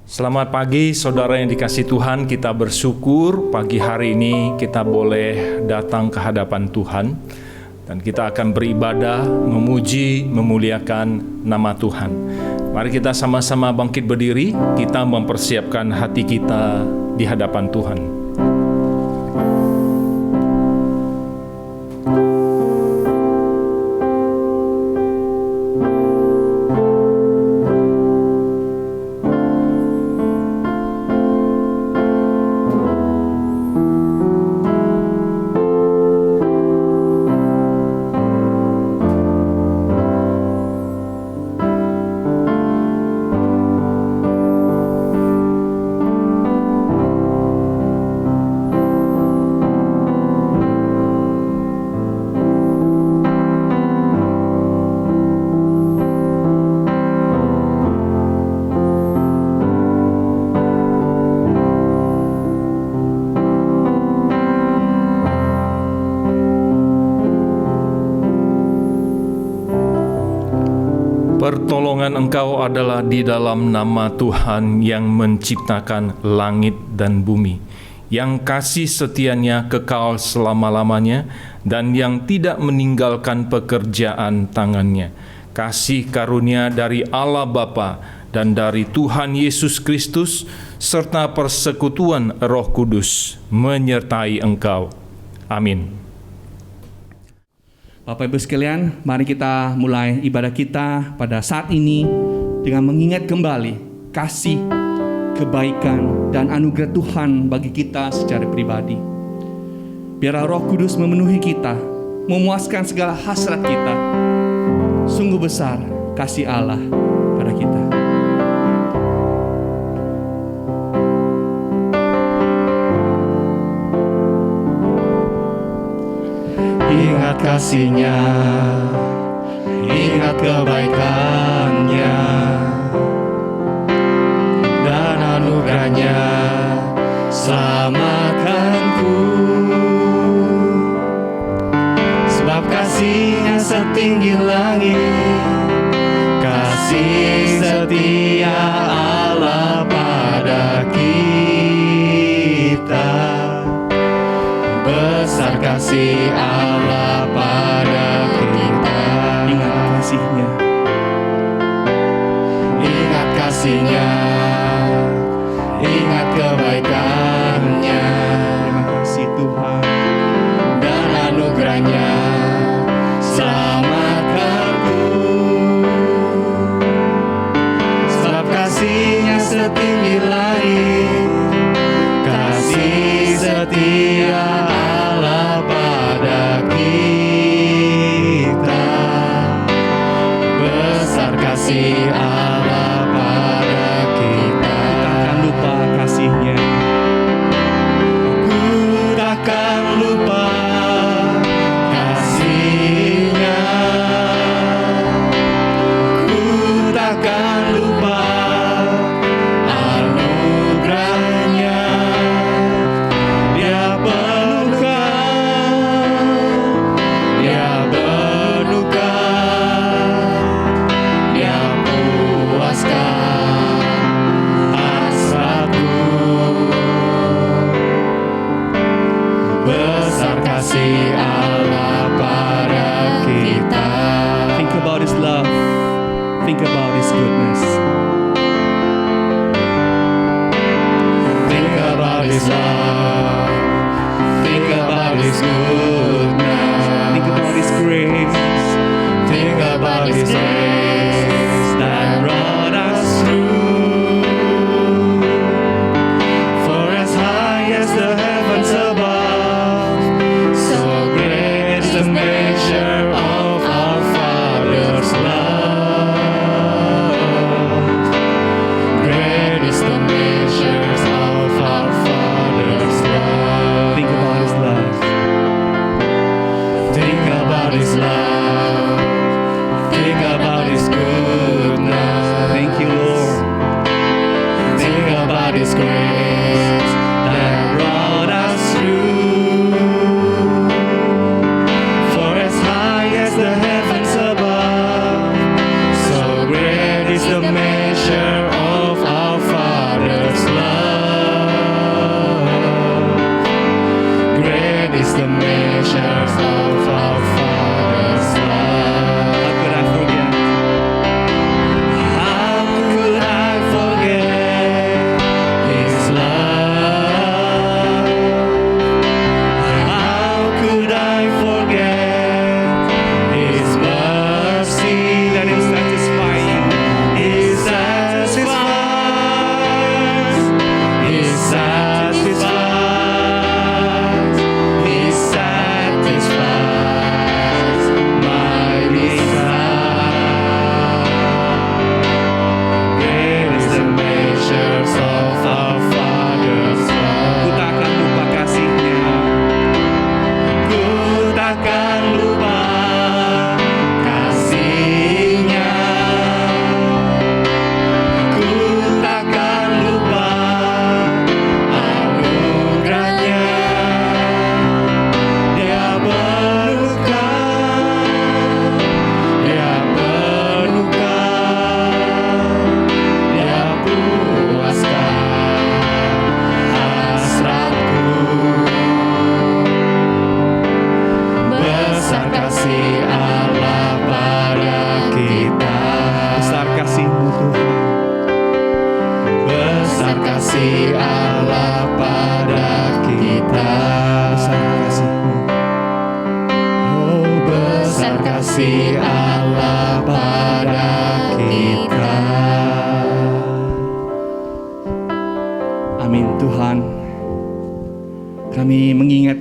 Selamat pagi saudara yang dikasihi Tuhan, kita bersyukur pagi hari ini kita boleh datang ke hadapan Tuhan dan kita akan beribadah, memuji, memuliakan nama Tuhan. Mari kita sama-sama bangkit berdiri, kita mempersiapkan hati kita di hadapan Tuhan. Pertolongan Engkau adalah di dalam nama Tuhan yang menciptakan langit dan bumi, yang kasih setianya kekal selama-lamanya dan yang tidak meninggalkan pekerjaan tangannya. Kasih karunia dari Allah Bapa dan dari Tuhan Yesus Kristus serta persekutuan Roh Kudus menyertai engkau. Amin. Bapak Ibu sekalian, mari kita mulai ibadah kita pada saat ini dengan mengingat kembali kasih, kebaikan, dan anugerah Tuhan bagi kita secara pribadi. Biarlah Roh Kudus memenuhi kita, memuaskan segala hasrat kita. Sungguh besar kasih Allah pada kita. Ingat kasih-Nya, ingat kebaikan-Nya, dan anugerah-Nya selamatkanku. Sebab kasih-Nya setinggi langit, kasih setia Allah pada kita. Besar kasih Allah pada kita. Ingat kasih-Nya, ingat kasih-Nya, ingat kebaikan-Nya. terima kasih Tuhan. Dan anugerah-Nya selamatkanku. Sebab kasih-Nya setinggi langit, kasih setia Allah pada kita. Besar kasih Allah pada kita. Takkan lupa kasih-Nya. Ku takkan lupa kasih-Nya. Ku takkan lupa anugerah-Nya. Dia penuhkan, Dia penuhkan, Dia puaskan hasratku. Besar kasih Allah pada kita. Think about His love. Think about His goodness. Think about His love. Think about His goodness. Think about His grace. Think about His grace that brought us through. For as high as the heavens above, so great is the measure of our Father's love. Great is the measure of our Father's love. Think about His love. Think about His love. Think about His goodness. Thank you, Lord. Think about His grace that brought us through. For as high as the heavens above, so great is the measure of our Father's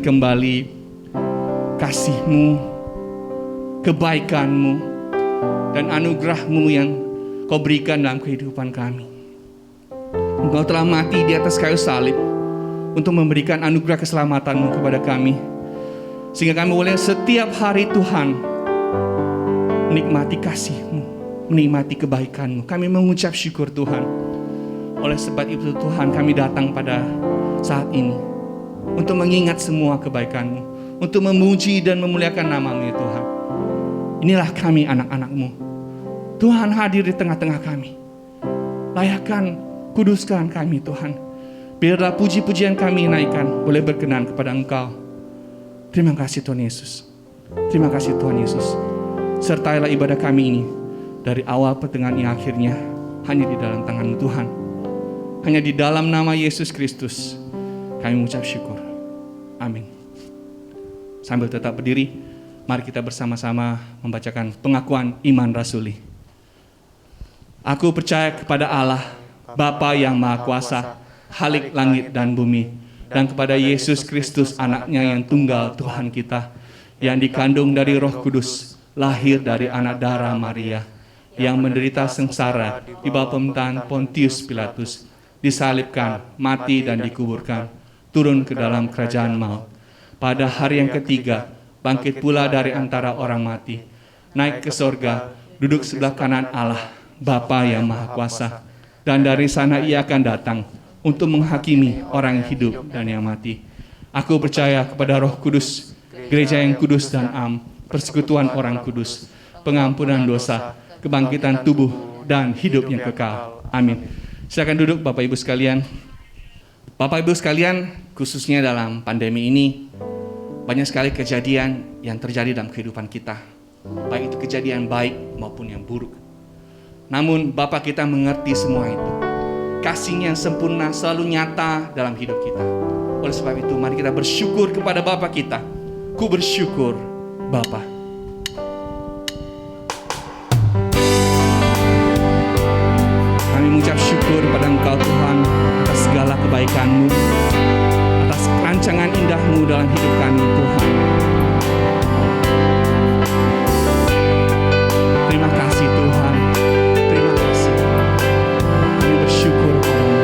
kembali kasih-Mu, kebaikan-Mu, dan anugerah-Mu yang Kau berikan dalam kehidupan kami. Engkau telah mati di atas kayu salib untuk memberikan anugerah keselamatan-Mu kepada kami, sehingga kami boleh setiap hari Tuhan menikmati kasih-Mu, menikmati kebaikan-Mu. Kami mengucap syukur Tuhan. Oleh sebab itu Tuhan, kami datang pada saat ini untuk mengingat semua kebaikan-Mu, untuk memuji dan memuliakan nama-Mu ya Tuhan. Inilah kami anak-anak-Mu. Tuhan hadir di tengah-tengah kami. Layakan, kuduskan kami Tuhan. Biarlah puji-pujian kami naikkan, boleh berkenan kepada Engkau. Terima kasih Tuhan Yesus. Terima kasih Tuhan Yesus. Sertailah ibadah kami ini dari awal pertengahan hingga akhirnya hanya di dalam tangan-Mu Tuhan. Hanya di dalam nama Yesus Kristus kami mengucap syukur. Amin. Sambil tetap berdiri, mari kita bersama-sama membacakan pengakuan iman rasuli. Aku percaya kepada Allah, Bapa yang Maha Kuasa, Khalik langit dan bumi, dan kepada Yesus Kristus anaknya yang tunggal Tuhan kita, yang dikandung dari Roh Kudus, lahir dari anak darah Maria, yang menderita sengsara di bawah pemerintahan Pontius Pilatus, disalibkan, mati dan dikuburkan, turun ke dalam kerajaan maut. Pada hari yang ketiga, bangkit pula dari antara orang mati, naik ke sorga, duduk sebelah kanan Allah, Bapa yang Maha Kuasa, dan dari sana Ia akan datang untuk menghakimi orang yang hidup dan yang mati. Aku percaya kepada Roh Kudus, gereja yang kudus dan am, persekutuan orang kudus, pengampunan dosa, kebangkitan tubuh, dan hidup yang kekal. Amin. Silakan duduk Bapak Ibu sekalian. Bapak Ibu sekalian, khususnya dalam pandemi ini, banyak sekali kejadian yang terjadi dalam kehidupan kita, baik itu kejadian baik maupun yang buruk. Namun Bapa kita mengerti semua itu. Kasih-Nya yang sempurna selalu nyata dalam hidup kita. Oleh sebab itu mari kita bersyukur kepada Bapa kita. Ku bersyukur Bapa. Kami mengucap syukur pada Engkau Tuhan atas segala kebaikan-Mu, atas rancangan indah-Mu dalam hidup kami Tuhan. Terima kasih Tuhan. Terima kasih. Kami bersyukur padamu.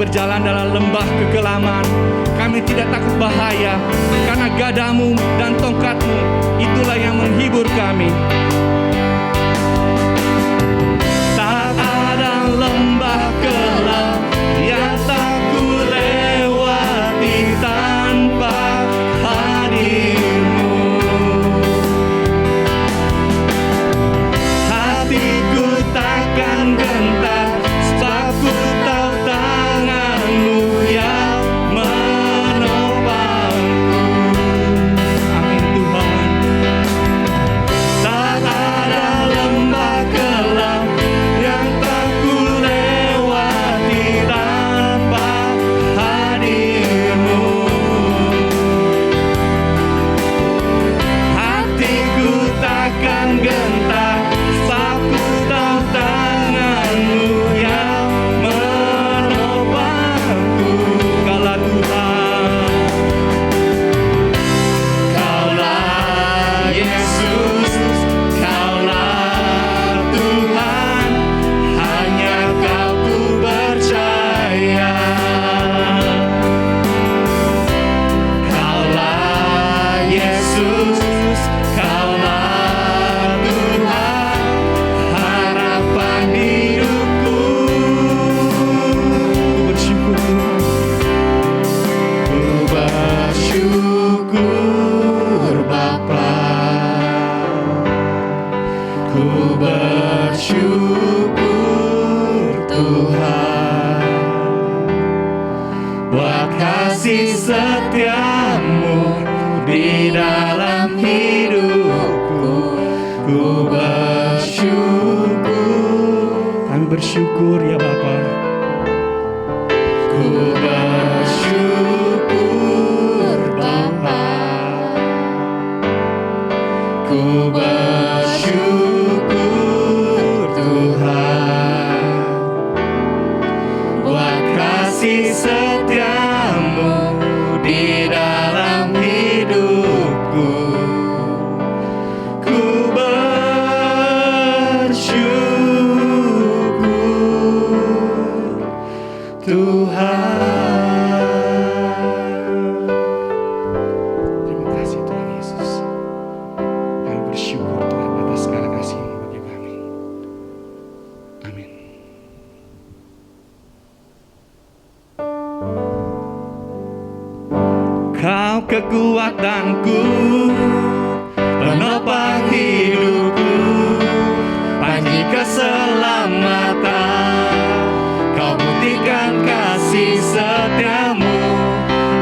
berjalan dalam lembah kegelaman, kami tidak takut bahaya, karena gadamu dan tongkatmu, itulah yang menghibur kami. Tak ada lembah kelam yang tak ku lewati tanpa hadirmu. Hatiku takkan gentar, sebab ku tahu tanganmu yang menopangku. Amin Tuhan. Tak ada lembah kelam yang tak ku lewati tanpa hadirmu. Hatiku takkan gentar, sebab ku tahu tanganmu yang menopangku. Kaulah Tuhan, Kaulah Yesus, Kaulah Tuhan, hanya Kau ku percaya. Kaulah Yesus, Kaulah Tuhan, harapan hidupku. Ku bersyukur Tuhan, ku bersyukur Bapa, ku bersyukur Tuhan, buat kasih setiamu di dalam hidupku. Ku bersyukur, kami bersyukur ya Bapa. Ku bersyukur Bapa, ku bersyukur Tuhan, buat kasih setiamu di dalam hidupku. Ku bersyukur Tuhan. Terima kasih Tuhan Yesus. Kami bersyukur Tuhan atas segala kasih-Mu bagi kami. Amin. Kau kekuatanku, penopang hidupku, panji keselamatan. Kau buktikan kasih setiamu,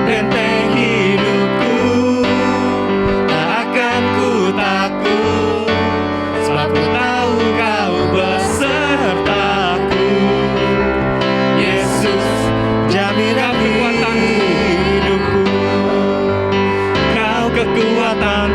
benteng hidupku. Tak akan ku takut, sebab ku tahu Kau besertaku. Yesus, jaminan kekuatanku, hidupku. Kau kekuatan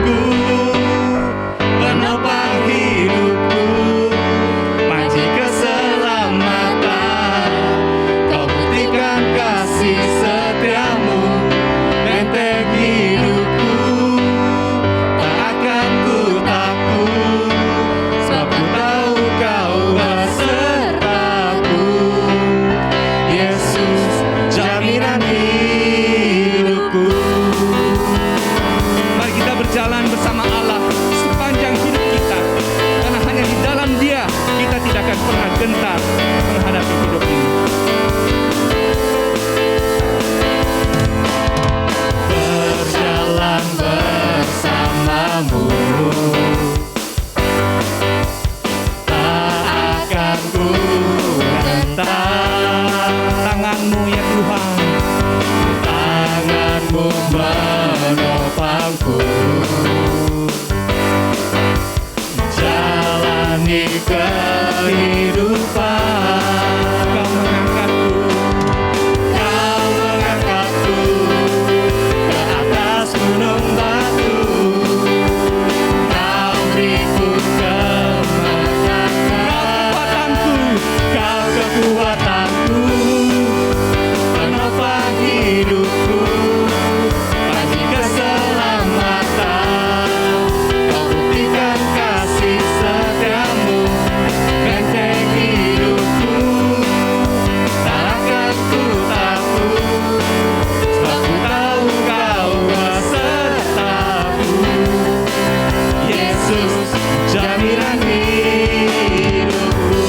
jaminan hidupku.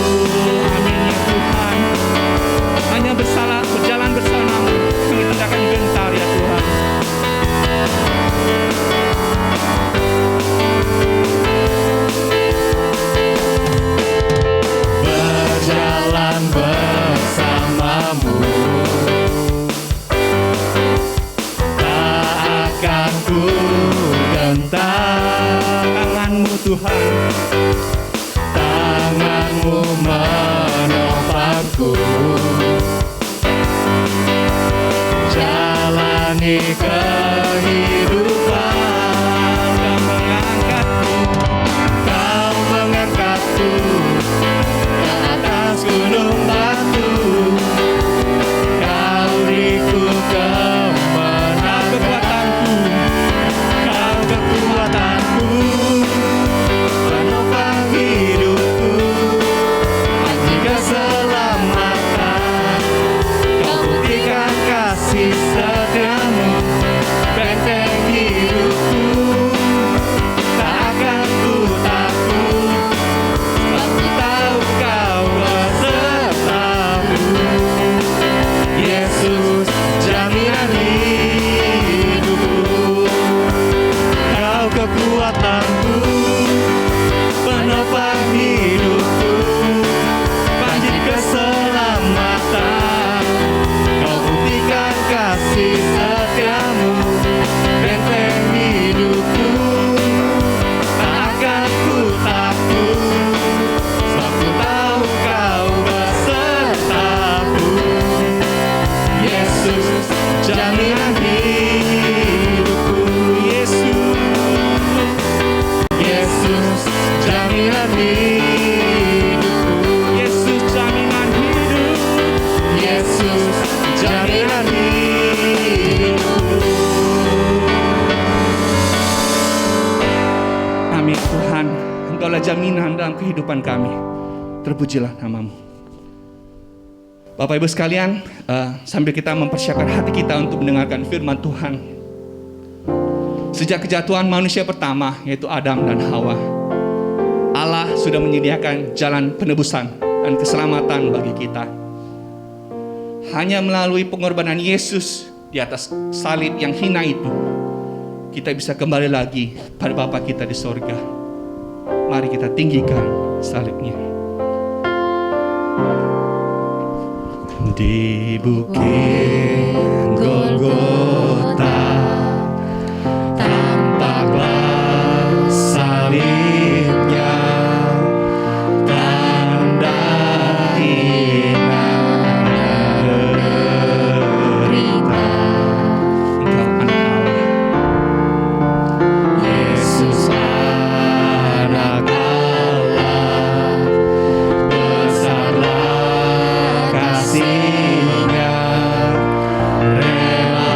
Amin ya Tuhan. Hanya berjalan bersamamu kami tandahkan gentar ya Tuhan. Berjalan bersamamu, tak akan ku gentar. Tanganmu Tuhan, Tanganmu menopangku, jalani kehidupan. Kau mengangkatku, Kau mengangkatku ke atas gunung batu. Kau beriku kemenangan, kekuatanku, Kau kekuatanku, penopang hidupku, panji keselamatan. Kau buktikan kasih setiamu, benteng hidupku. Tak akan ku takut, sebab ku tahu Kau besertaku. Yesus, jaminan hidupku. Kau kekuatanku, penopang hidupku, panji keselamatan. Kau buktikan kasih setiamu, benteng hidupku. Tak akan ku takut, sebab ku tahu Kau besertaku. Yesus, jaminan hidupku. Yesus, Yesus, jaminan hidupku. Yesus jaminan hidup. Yesus, jaminan hidupku. Amin Tuhan, Engkaulah jaminan dalam kehidupan kami. Terpujilah namamu. Bapak Ibu sekalian, sambil kita mempersiapkan hati kita untuk mendengarkan firman Tuhan. Sejak kejatuhan manusia pertama, yaitu Adam dan Hawa, Allah sudah menyediakan jalan penebusan dan keselamatan bagi kita. Hanya melalui pengorbanan Yesus di atas salib yang hina itu, kita bisa kembali lagi pada Bapa kita di sorga. Mari kita tinggikan salibnya. Di bukit Golgota tampaklah salibnya, tanda hina derita. Engkau anak Allah. Yesus anak Allah, besarlah kasih-Nya, rela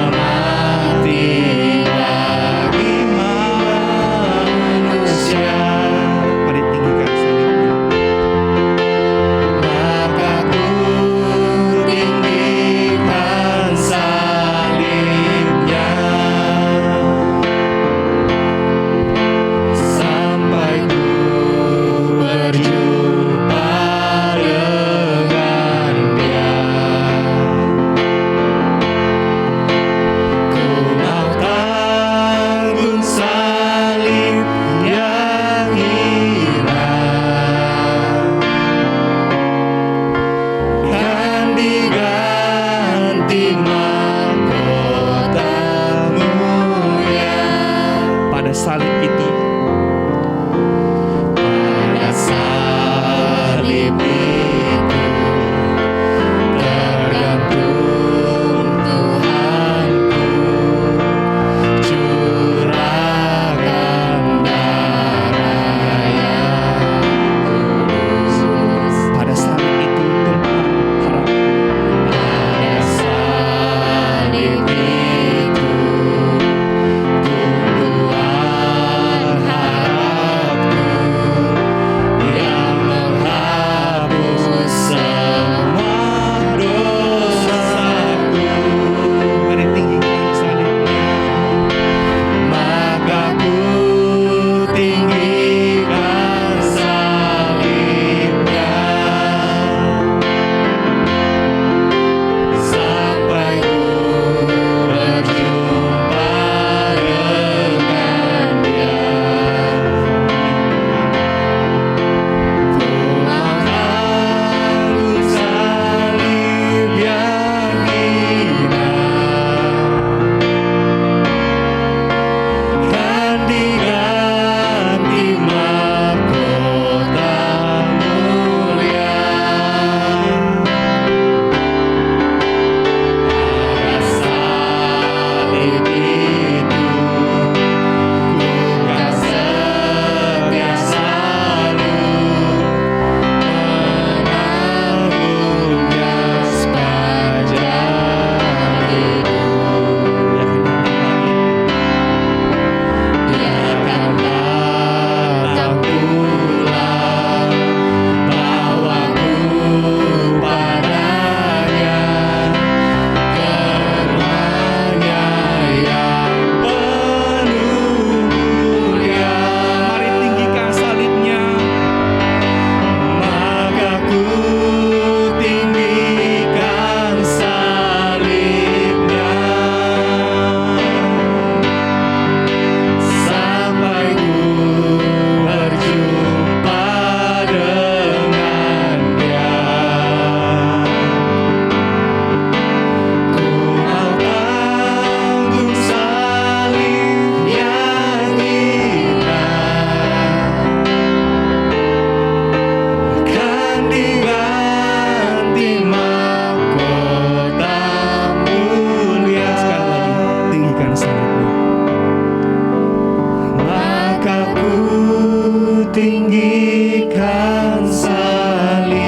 menantikan salibnya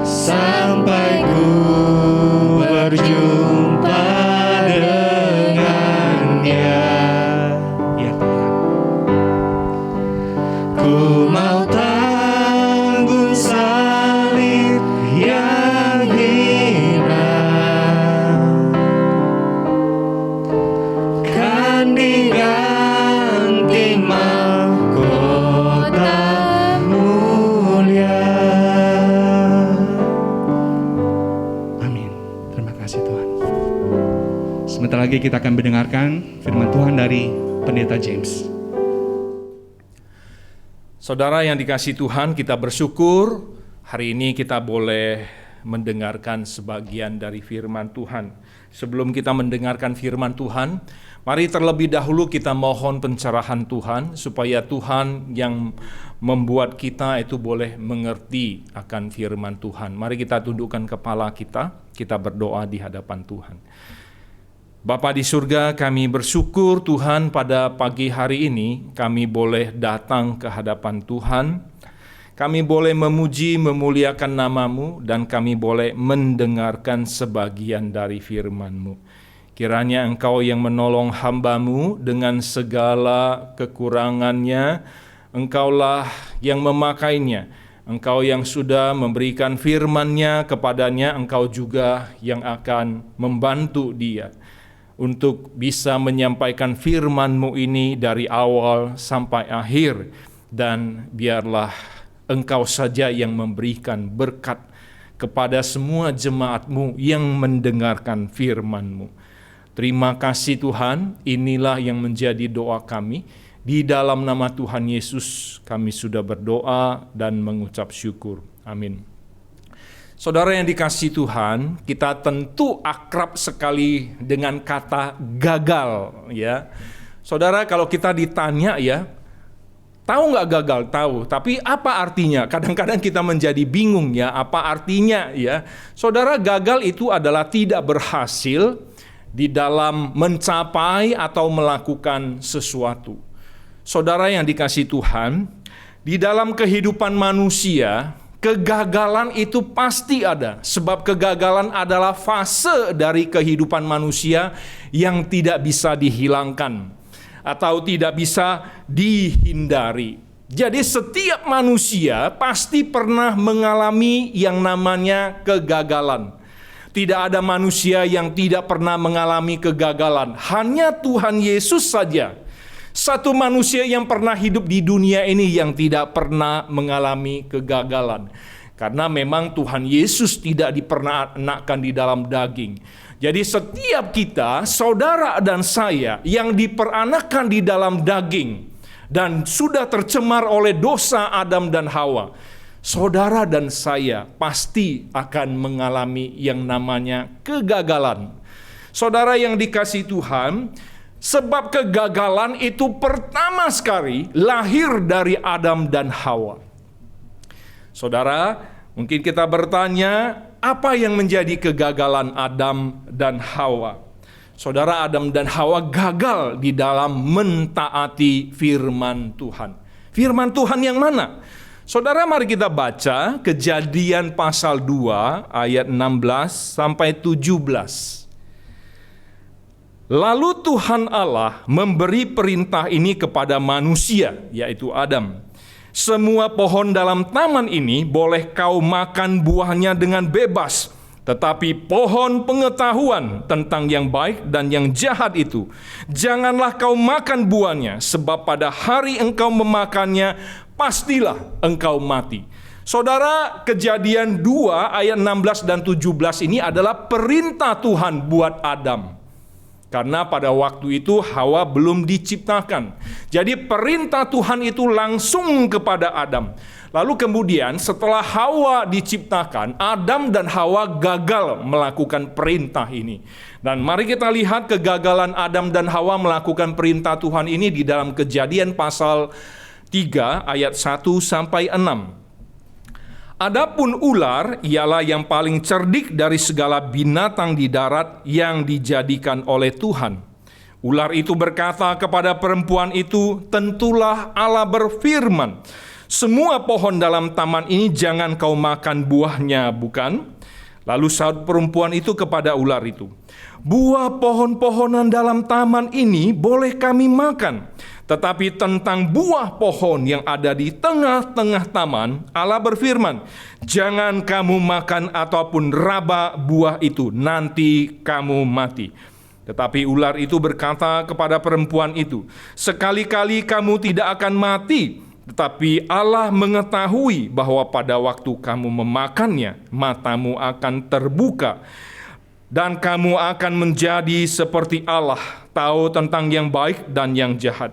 sampai ku berjumpa dengannya. Ya Tuhan. Ku mau tanggung salib yang hina, kan diganti mahkota mulia. Amin. Terima kasih Tuhan. Sebentar lagi kita akan mendengarkan firman Tuhan dari Pendeta James. Saudara yang dikasihi Tuhan, kita bersyukur hari ini kita boleh mendengarkan sebagian dari firman Tuhan. Sebelum kita mendengarkan firman Tuhan, mari terlebih dahulu kita mohon pencerahan Tuhan, supaya Tuhan yang membuat kita itu boleh mengerti akan firman Tuhan. Mari kita tundukkan kepala kita berdoa di hadapan Tuhan. Bapa di surga, kami bersyukur Tuhan pada pagi hari ini kami boleh datang ke hadapan Tuhan. Kami boleh memuji, memuliakan nama-Mu, dan kami boleh mendengarkan sebagian dari firman-Mu. Kiranya Engkau yang menolong hamba-Mu dengan segala kekurangannya, Engkaulah yang memakainya. Engkau yang sudah memberikan firman-Nya kepadanya, Engkau juga yang akan membantu dia untuk bisa menyampaikan firman-Mu ini dari awal sampai akhir, dan biarlah Engkau saja yang memberikan berkat kepada semua jemaat-Mu yang mendengarkan firman-Mu. Terima kasih Tuhan, inilah yang menjadi doa kami. Di dalam nama Tuhan Yesus kami sudah berdoa dan mengucap syukur. Amin. Saudara yang dikasihi Tuhan, kita tentu akrab sekali dengan kata gagal, ya. Saudara, kalau kita ditanya ya, tahu nggak gagal? Tahu. Tapi apa artinya? Kadang-kadang kita menjadi bingung ya, apa artinya ya. Saudara, gagal itu adalah tidak berhasil di dalam mencapai atau melakukan sesuatu. Saudara yang dikasihi Tuhan, di dalam kehidupan manusia, kegagalan itu pasti ada, sebab kegagalan adalah fase dari kehidupan manusia yang tidak bisa dihilangkan atau tidak bisa dihindari. Jadi setiap manusia pasti pernah mengalami yang namanya kegagalan. Tidak ada manusia yang tidak pernah mengalami kegagalan. Hanya Tuhan Yesus saja, satu manusia yang pernah hidup di dunia ini yang tidak pernah mengalami kegagalan. Karena memang Tuhan Yesus tidak diperanakkan di dalam daging. Jadi setiap kita, saudara dan saya, yang diperanakkan di dalam daging dan sudah tercemar oleh dosa Adam dan Hawa, saudara dan saya pasti akan mengalami yang namanya kegagalan. Saudara yang dikasihi Tuhan, sebab kegagalan itu pertama sekali lahir dari Adam dan Hawa. Saudara, mungkin kita bertanya, apa yang menjadi kegagalan Adam dan Hawa? Saudara, Adam dan Hawa gagal di dalam mentaati firman Tuhan. Firman Tuhan yang mana? Saudara, mari kita baca Kejadian pasal 2 ayat 16 sampai 17. Lalu Tuhan Allah memberi perintah ini kepada manusia, yaitu Adam. Semua pohon dalam taman ini boleh kau makan buahnya dengan bebas, tetapi pohon pengetahuan tentang yang baik dan yang jahat itu, janganlah kau makan buahnya, sebab pada hari engkau memakannya, pastilah engkau mati. Saudara, Kejadian 2 ayat 16 dan 17 ini adalah perintah Tuhan buat Adam. Karena pada waktu itu Hawa belum diciptakan. Jadi perintah Tuhan itu langsung kepada Adam. Lalu kemudian setelah Hawa diciptakan, Adam dan Hawa gagal melakukan perintah ini. Dan mari kita lihat kegagalan Adam dan Hawa melakukan perintah Tuhan ini di dalam Kejadian pasal 3 ayat 1 sampai 6. Adapun ular ialah yang paling cerdik dari segala binatang di darat yang dijadikan oleh Tuhan. Ular itu berkata kepada perempuan itu, "Tentulah Allah berfirman, semua pohon dalam taman ini jangan kau makan buahnya, bukan?" Lalu sahut perempuan itu kepada ular itu, "Buah pohon-pohonan dalam taman ini boleh kami makan, tetapi tentang buah pohon yang ada di tengah-tengah taman, Allah berfirman, jangan kamu makan ataupun raba buah itu, nanti kamu mati." Tetapi ular itu berkata kepada perempuan itu, "Sekali-kali kamu tidak akan mati, tetapi Allah mengetahui bahwa pada waktu kamu memakannya, matamu akan terbuka, dan kamu akan menjadi seperti Allah, tahu tentang yang baik dan yang jahat."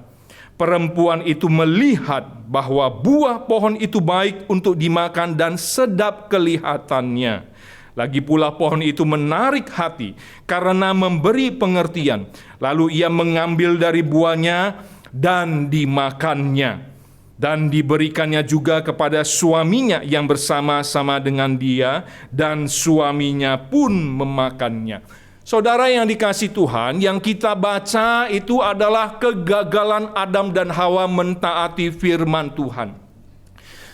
Perempuan itu melihat bahwa buah pohon itu baik untuk dimakan dan sedap kelihatannya. Lagi pula pohon itu menarik hati karena memberi pengertian. Lalu ia mengambil dari buahnya dan dimakannya. Dan diberikannya juga kepada suaminya yang bersama-sama dengan dia, dan suaminya pun memakannya. Saudara yang dikasihi Tuhan, yang kita baca itu adalah kegagalan Adam dan Hawa mentaati firman Tuhan.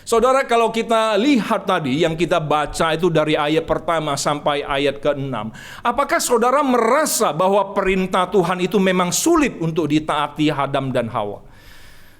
Saudara, kalau kita lihat tadi yang kita baca itu dari ayat pertama sampai ayat ke-6, apakah saudara merasa bahwa perintah Tuhan itu memang sulit untuk ditaati Adam dan Hawa?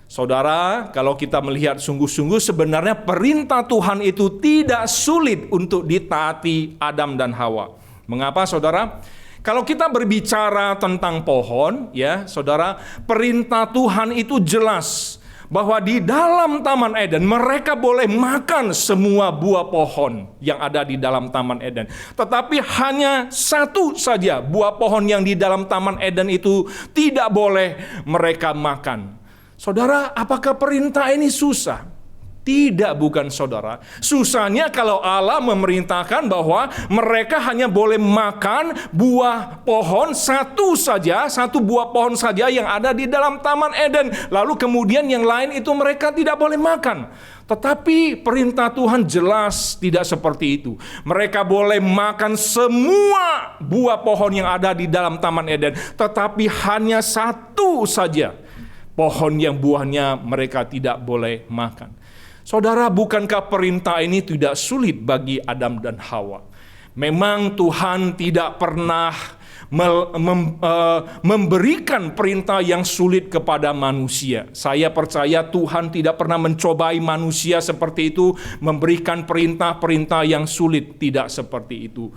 Saudara, kalau kita melihat sungguh-sungguh sebenarnya perintah Tuhan itu tidak sulit untuk ditaati Adam dan Hawa. Mengapa, saudara? Kalau kita berbicara tentang pohon, ya, saudara, perintah Tuhan itu jelas bahwa di dalam Taman Eden mereka boleh makan semua buah pohon yang ada di dalam Taman Eden. Tetapi hanya satu saja buah pohon yang di dalam Taman Eden itu tidak boleh mereka makan. Saudara, apakah perintah ini susah? Tidak, bukan, saudara. Susahnya kalau Allah memerintahkan bahwa mereka hanya boleh makan buah pohon satu buah pohon saja yang ada di dalam Taman Eden. Lalu kemudian yang lain itu mereka tidak boleh makan. Tetapi perintah Tuhan jelas tidak seperti itu. Mereka boleh makan semua buah pohon yang ada di dalam Taman Eden. Tetapi hanya satu saja pohon yang buahnya mereka tidak boleh makan. Saudara, bukankah perintah ini tidak sulit bagi Adam dan Hawa? Memang Tuhan tidak pernah memberikan perintah yang sulit kepada manusia. Saya percaya Tuhan tidak pernah mencobai manusia seperti itu, memberikan perintah-perintah yang sulit, tidak seperti itu.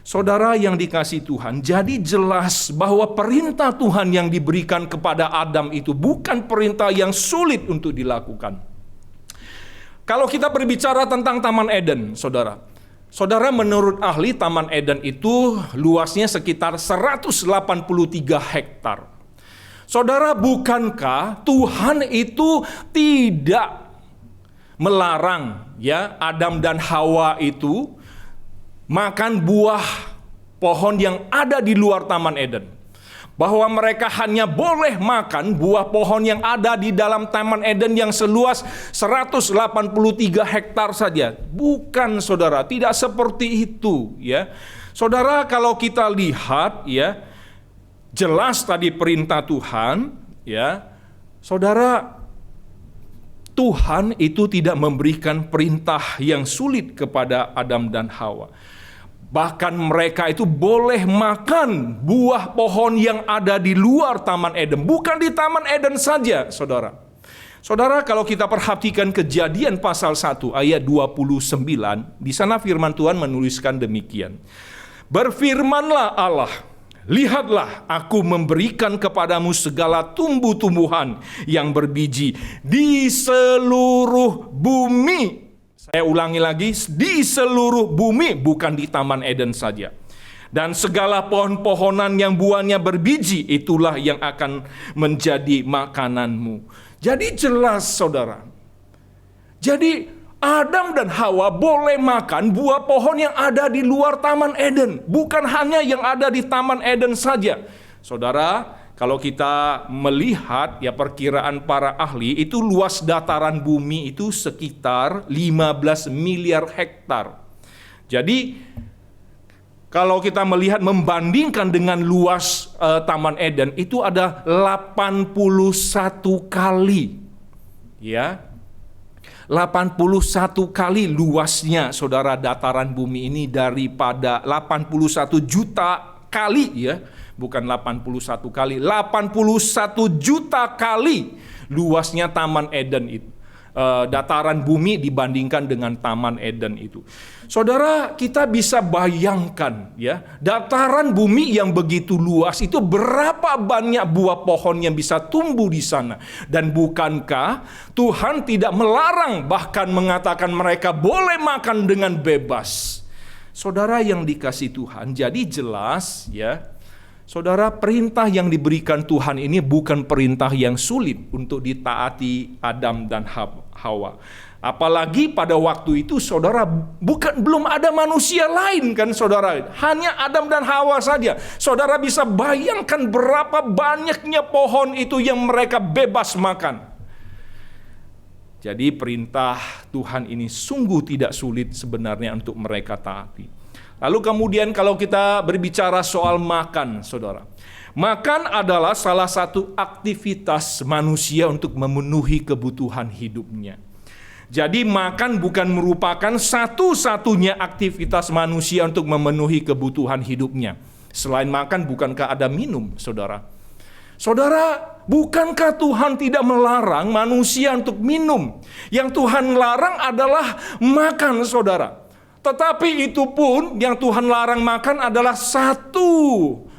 Saudara yang dikasihi Tuhan, jadi jelas bahwa perintah Tuhan yang diberikan kepada Adam itu bukan perintah yang sulit untuk dilakukan. Kalau kita berbicara tentang Taman Eden, saudara, menurut ahli Taman Eden itu luasnya sekitar 183 hektar. Saudara, bukankah Tuhan itu tidak melarang ya Adam dan Hawa itu makan buah pohon yang ada di luar Taman Eden? Bahwa mereka hanya boleh makan buah pohon yang ada di dalam Taman Eden yang seluas 183 hektar saja. Bukan, saudara, tidak seperti itu, ya. Saudara, kalau kita lihat, ya, jelas tadi perintah Tuhan, ya. Saudara, Tuhan itu tidak memberikan perintah yang sulit kepada Adam dan Hawa. Bahkan mereka itu boleh makan buah pohon yang ada di luar Taman Eden. Bukan di Taman Eden saja, saudara. Saudara, kalau kita perhatikan Kejadian pasal 1 ayat 29, di sana firman Tuhan menuliskan demikian. Berfirmanlah Allah, lihatlah aku memberikan kepadamu segala tumbuh-tumbuhan yang berbiji di seluruh bumi. Saya ulangi lagi, di seluruh bumi, bukan di Taman Eden saja. Dan segala pohon-pohonan yang buahnya berbiji, itulah yang akan menjadi makananmu. Jadi jelas, saudara. Jadi Adam dan Hawa boleh makan buah pohon yang ada di luar Taman Eden. Bukan hanya yang ada di Taman Eden saja. Saudara, kalau kita melihat ya perkiraan para ahli, itu luas dataran bumi itu sekitar 15 miliar hektar. Jadi kalau kita melihat membandingkan dengan luas Taman Eden, itu ada 81 kali. Ya. 81 kali luasnya saudara dataran bumi ini daripada 81 juta kali ya. Bukan 81 kali, 81 juta kali luasnya Taman Eden itu. Dataran bumi dibandingkan dengan Taman Eden itu. Saudara, kita bisa bayangkan ya, dataran bumi yang begitu luas itu berapa banyak buah pohon yang bisa tumbuh di sana. Dan bukankah Tuhan tidak melarang, bahkan mengatakan mereka boleh makan dengan bebas. Saudara yang dikasihi Tuhan, jadi jelas ya, saudara, perintah yang diberikan Tuhan ini bukan perintah yang sulit untuk ditaati Adam dan Hawa. Apalagi pada waktu itu saudara, belum ada manusia lain kan saudara. Hanya Adam dan Hawa saja. Saudara bisa bayangkan berapa banyaknya pohon itu yang mereka bebas makan. Jadi perintah Tuhan ini sungguh tidak sulit sebenarnya untuk mereka taati. Lalu kemudian kalau kita berbicara soal makan, saudara. Makan adalah salah satu aktivitas manusia untuk memenuhi kebutuhan hidupnya. Jadi makan bukan merupakan satu-satunya aktivitas manusia untuk memenuhi kebutuhan hidupnya. Selain makan, bukankah ada minum, saudara? Saudara, bukankah Tuhan tidak melarang manusia untuk minum? Yang Tuhan larang adalah makan, saudara. Tetapi itu pun yang Tuhan larang makan adalah satu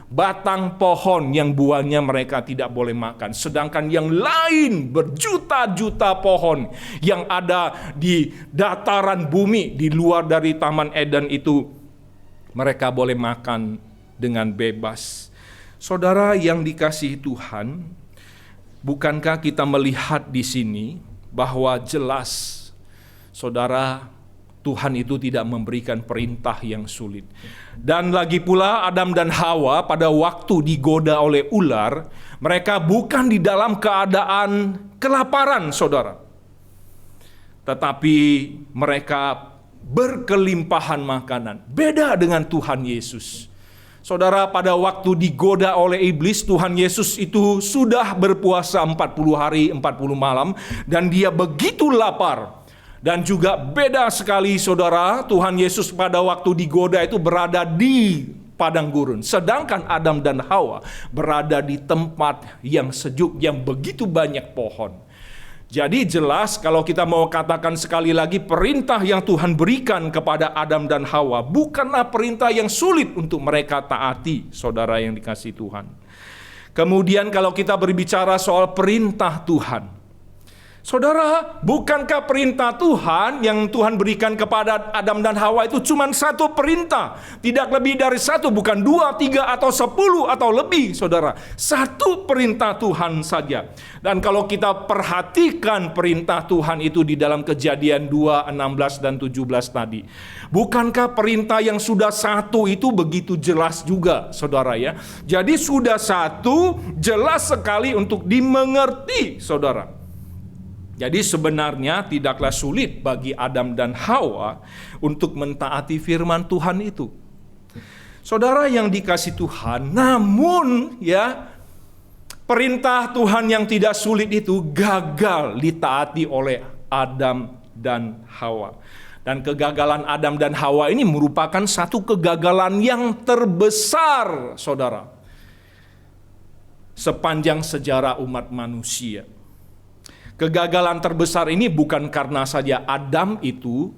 batang pohon yang buahnya mereka tidak boleh makan. Sedangkan yang lain berjuta-juta pohon yang ada di dataran bumi di luar dari Taman Eden itu mereka boleh makan dengan bebas. Saudara yang dikasihi Tuhan, bukankah kita melihat di sini bahwa jelas saudara, Tuhan itu tidak memberikan perintah yang sulit. Dan lagi pula Adam dan Hawa pada waktu digoda oleh ular, mereka bukan di dalam keadaan kelaparan, saudara. Tetapi mereka berkelimpahan makanan. Beda dengan Tuhan Yesus. Saudara, pada waktu digoda oleh iblis, Tuhan Yesus itu sudah berpuasa 40 hari 40 malam dan dia begitu lapar. Dan juga beda sekali saudara, Tuhan Yesus pada waktu digoda itu berada di padang gurun. Sedangkan Adam dan Hawa berada di tempat yang sejuk, yang begitu banyak pohon. Jadi jelas kalau kita mau katakan sekali lagi, perintah yang Tuhan berikan kepada Adam dan Hawa bukanlah perintah yang sulit untuk mereka taati, saudara yang dikasihi Tuhan. Kemudian kalau kita berbicara soal perintah Tuhan, saudara, bukankah perintah Tuhan yang Tuhan berikan kepada Adam dan Hawa itu cuma satu perintah? Tidak lebih dari satu, bukan 2, 3, atau 10 atau lebih, saudara. Satu perintah Tuhan saja. Dan kalau kita perhatikan perintah Tuhan itu di dalam Kejadian 2, 16 dan 17 tadi, bukankah perintah yang sudah satu itu begitu jelas juga, saudara ya? Jadi sudah satu, jelas sekali untuk dimengerti, saudara. Jadi sebenarnya tidaklah sulit bagi Adam dan Hawa untuk mentaati firman Tuhan itu. Saudara yang dikasihi Tuhan, namun ya, perintah Tuhan yang tidak sulit itu gagal ditaati oleh Adam dan Hawa. Dan kegagalan Adam dan Hawa ini merupakan satu kegagalan yang terbesar, saudara, sepanjang sejarah umat manusia. Kegagalan terbesar ini bukan karena saja Adam itu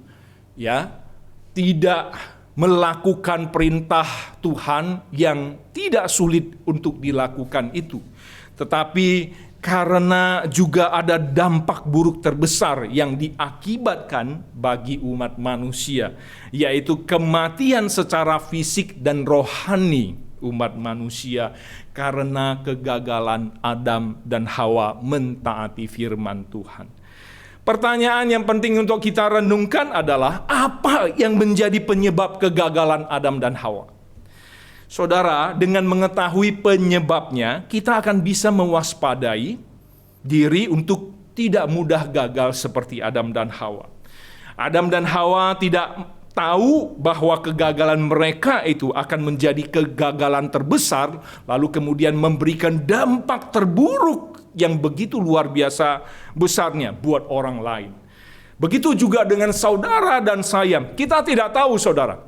ya tidak melakukan perintah Tuhan yang tidak sulit untuk dilakukan itu, tetapi karena juga ada dampak buruk terbesar yang diakibatkan bagi umat manusia, yaitu kematian secara fisik dan rohani umat manusia karena kegagalan Adam dan Hawa mentaati firman Tuhan. Pertanyaan yang penting untuk kita renungkan adalah apa yang menjadi penyebab kegagalan Adam dan Hawa? Saudara, dengan mengetahui penyebabnya, kita akan bisa mewaspadai diri untuk tidak mudah gagal seperti Adam dan Hawa. Adam dan Hawa tidak tahu bahwa kegagalan mereka itu akan menjadi kegagalan terbesar, lalu kemudian memberikan dampak terburuk yang begitu luar biasa besarnya buat orang lain. Begitu juga dengan saudara dan saya. Kita tidak tahu, saudara,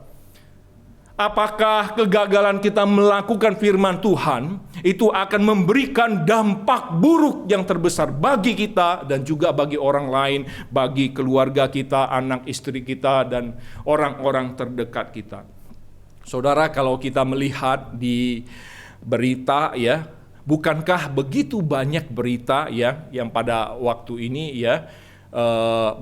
apakah kegagalan kita melakukan firman Tuhan itu akan memberikan dampak buruk yang terbesar bagi kita dan juga bagi orang lain, bagi keluarga kita, anak istri kita, dan orang-orang terdekat kita. Saudara, kalau kita melihat di berita ya, bukankah begitu banyak berita ya yang pada waktu ini ya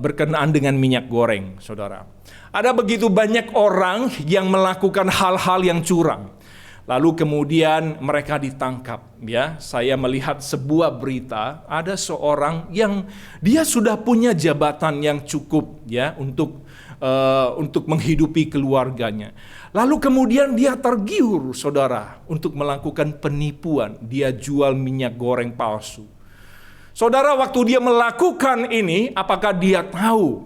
berkenaan dengan minyak goreng, saudara. Ada begitu banyak orang yang melakukan hal-hal yang curang, lalu kemudian mereka ditangkap. Ya, saya melihat sebuah berita, ada seorang yang dia sudah punya jabatan yang cukup ya untuk menghidupi keluarganya. Lalu kemudian dia tergiur, saudara, untuk melakukan penipuan. Dia jual minyak goreng palsu. Saudara, waktu dia melakukan ini, apakah dia tahu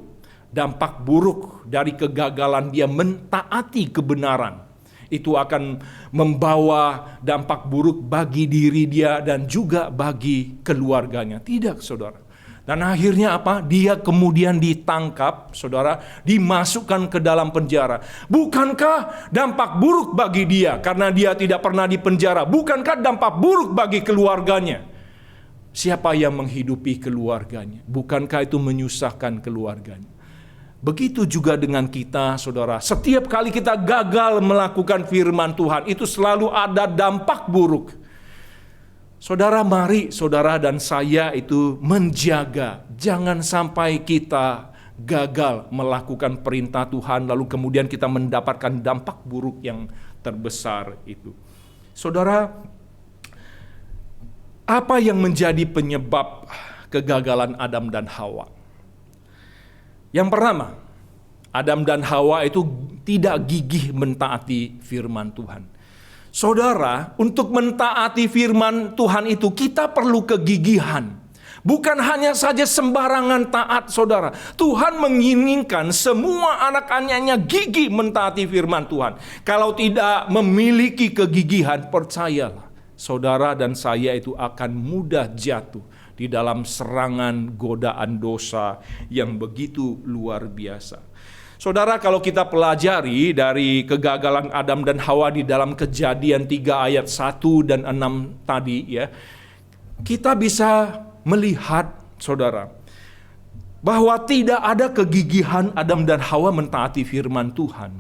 dampak buruk dari kegagalan dia mentaati kebenaran? Itu akan membawa dampak buruk bagi diri dia dan juga bagi keluarganya. Tidak, saudara. Dan akhirnya apa? Dia kemudian ditangkap, saudara, dimasukkan ke dalam penjara. Bukankah dampak buruk bagi dia karena dia tidak pernah dipenjara? Bukankah dampak buruk bagi keluarganya? Siapa yang menghidupi keluarganya? Bukankah itu menyusahkan keluarganya? Begitu juga dengan kita, saudara. Setiap kali kita gagal melakukan firman Tuhan, itu selalu ada dampak buruk. Saudara, mari saudara dan saya itu menjaga. Jangan sampai kita gagal melakukan perintah Tuhan, lalu kemudian kita mendapatkan dampak buruk yang terbesar itu. Saudara, apa yang menjadi penyebab kegagalan Adam dan Hawa? Yang pertama, Adam dan Hawa itu tidak gigih mentaati firman Tuhan. Saudara, untuk mentaati firman Tuhan itu kita perlu kegigihan. Bukan hanya saja sembarangan taat, saudara. Tuhan menginginkan semua anak-anaknya gigih mentaati firman Tuhan. Kalau tidak memiliki kegigihan, percayalah, saudara dan saya itu akan mudah jatuh di dalam serangan godaan dosa yang begitu luar biasa. Saudara, kalau kita pelajari dari kegagalan Adam dan Hawa di dalam Kejadian 3 ayat 1 dan 6 tadi ya, kita bisa melihat, saudara, bahwa tidak ada kegigihan Adam dan Hawa mentaati firman Tuhan.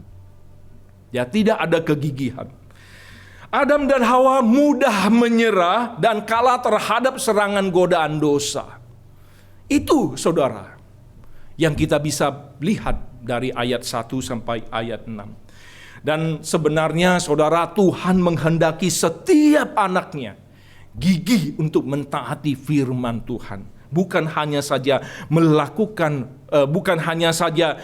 Ya, tidak ada kegigihan. Adam dan Hawa mudah menyerah dan kalah terhadap serangan godaan dosa. Itu, saudara, yang kita bisa lihat dari ayat 1 sampai ayat 6. Dan sebenarnya, saudara, Tuhan menghendaki setiap anaknya gigih untuk mentaati firman Tuhan. Bukan hanya saja melakukan, bukan hanya saja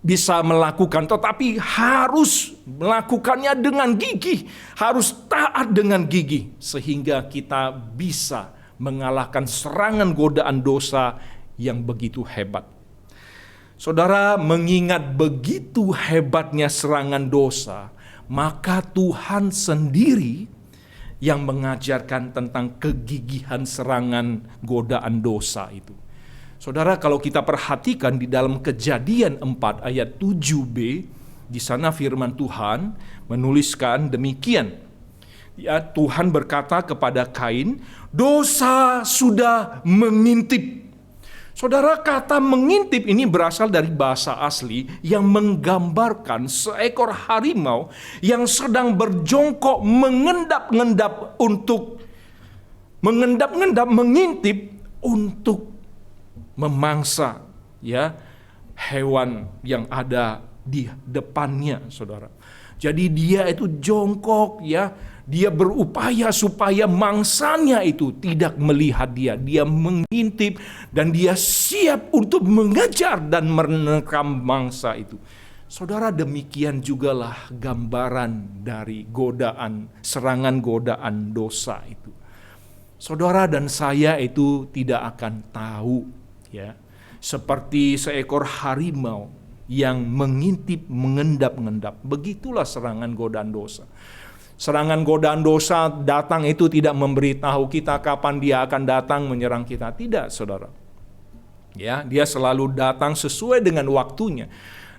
bisa melakukan, tetapi harus melakukannya dengan gigih, harus taat dengan gigih, sehingga kita bisa mengalahkan serangan godaan dosa yang begitu hebat. Saudara, mengingat begitu hebatnya serangan dosa, maka Tuhan sendiri yang mengajarkan tentang kegigihan serangan godaan dosa itu. Saudara, kalau kita perhatikan di dalam Kejadian 4 ayat 7b, di sana firman Tuhan menuliskan demikian. Ya, Tuhan berkata kepada Kain, dosa sudah mengintip. Saudara, kata mengintip ini berasal dari bahasa asli yang menggambarkan seekor harimau yang sedang berjongkok mengendap-endap untuk mengintip untuk memangsa ya hewan yang ada di depannya, saudara. Jadi dia itu jongkok ya, dia berupaya supaya mangsanya itu tidak melihat dia. Dia mengintip dan dia siap untuk mengejar dan menerkam mangsa itu. Saudara, demikian jugalah gambaran dari godaan, serangan godaan dosa itu. Saudara dan saya itu tidak akan tahu ya, seperti seekor harimau yang mengintip, mengendap-endap. Begitulah serangan godaan dosa. Serangan godaan dosa datang itu tidak memberitahu kita kapan dia akan datang menyerang kita. Tidak, saudara. Ya, dia selalu datang sesuai dengan waktunya.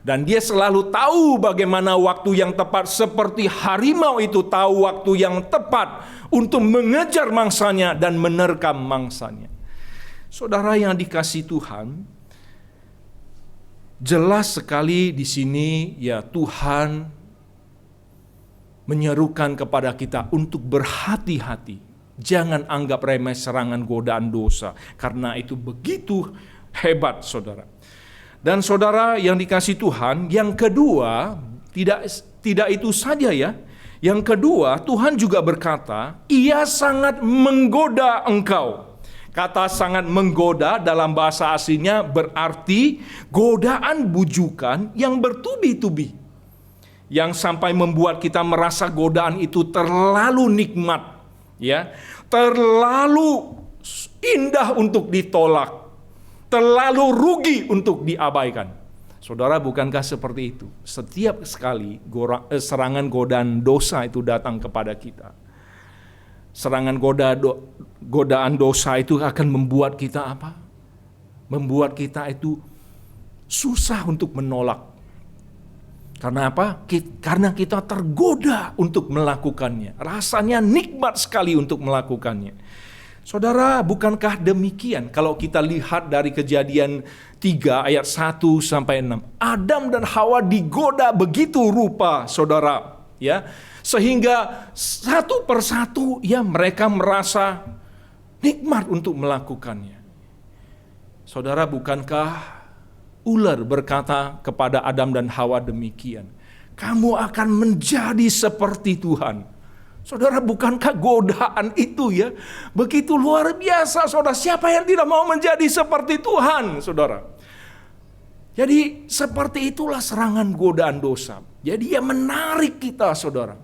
Dan dia selalu tahu bagaimana waktu yang tepat, seperti harimau itu tahu waktu yang tepat untuk mengejar mangsanya dan menerkam mangsanya. Saudara yang dikasihi Tuhan, jelas sekali di sini ya Tuhan menyerukan kepada kita untuk berhati-hati. Jangan anggap remeh serangan godaan dosa, karena itu begitu hebat, saudara. Dan saudara yang dikasihi Tuhan, yang kedua, tidak itu saja ya. Yang kedua, Tuhan juga berkata, Ia sangat menggoda engkau. Kata sangat menggoda dalam bahasa aslinya berarti godaan bujukan yang bertubi-tubi. Yang sampai membuat kita merasa godaan itu terlalu nikmat, ya, terlalu indah untuk ditolak, terlalu rugi untuk diabaikan. Saudara, bukankah seperti itu? Setiap sekali serangan godaan dosa itu datang kepada kita, serangan godaan dosa itu akan membuat kita apa? Membuat kita itu susah untuk menolak. Karena apa? Karena kita tergoda untuk melakukannya. Rasanya nikmat sekali untuk melakukannya. Saudara, bukankah demikian kalau kita lihat dari Kejadian 3 ayat 1 sampai 6. Adam dan Hawa digoda begitu rupa, saudara, ya. Sehingga satu persatu ya mereka merasa nikmat untuk melakukannya. Saudara, bukankah ular berkata kepada Adam dan Hawa demikian, kamu akan menjadi seperti Tuhan. Saudara, bukankah godaan itu ya begitu luar biasa, saudara? Siapa yang tidak mau menjadi seperti Tuhan, saudara? Jadi seperti itulah serangan godaan dosa. Jadi ia menarik kita, saudara.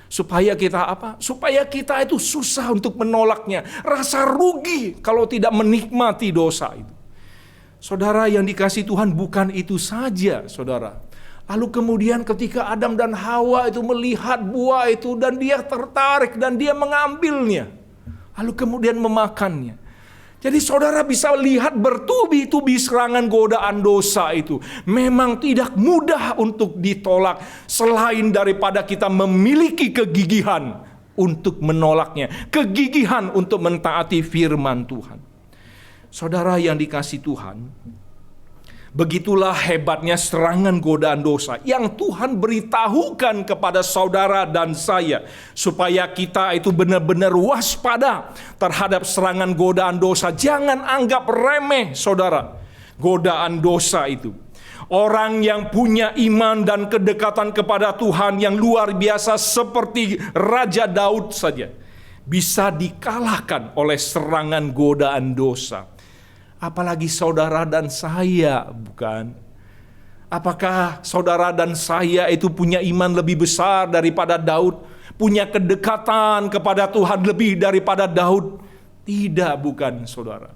Supaya kita apa? Supaya kita itu susah untuk menolaknya. Rasa rugi kalau tidak menikmati dosa itu. Saudara yang dikasihi Tuhan, bukan itu saja, saudara. Lalu kemudian ketika Adam dan Hawa itu melihat buah itu dan dia tertarik dan dia mengambilnya. Lalu kemudian memakannya. Jadi saudara bisa lihat bertubi-tubi serangan godaan dosa itu. Memang tidak mudah untuk ditolak selain daripada kita memiliki kegigihan untuk menolaknya. Kegigihan untuk mentaati firman Tuhan. Saudara yang dikasihi Tuhan, begitulah hebatnya serangan godaan dosa yang Tuhan beritahukan kepada saudara dan saya, supaya kita itu benar-benar waspada terhadap serangan godaan dosa. Jangan anggap remeh, saudara, godaan dosa itu. Orang yang punya iman dan kedekatan kepada Tuhan yang luar biasa seperti Raja Daud saja bisa dikalahkan oleh serangan godaan dosa. Apalagi saudara dan saya, bukan? Apakah saudara dan saya itu punya iman lebih besar daripada Daud? Punya kedekatan kepada Tuhan lebih daripada Daud? Tidak, bukan, saudara.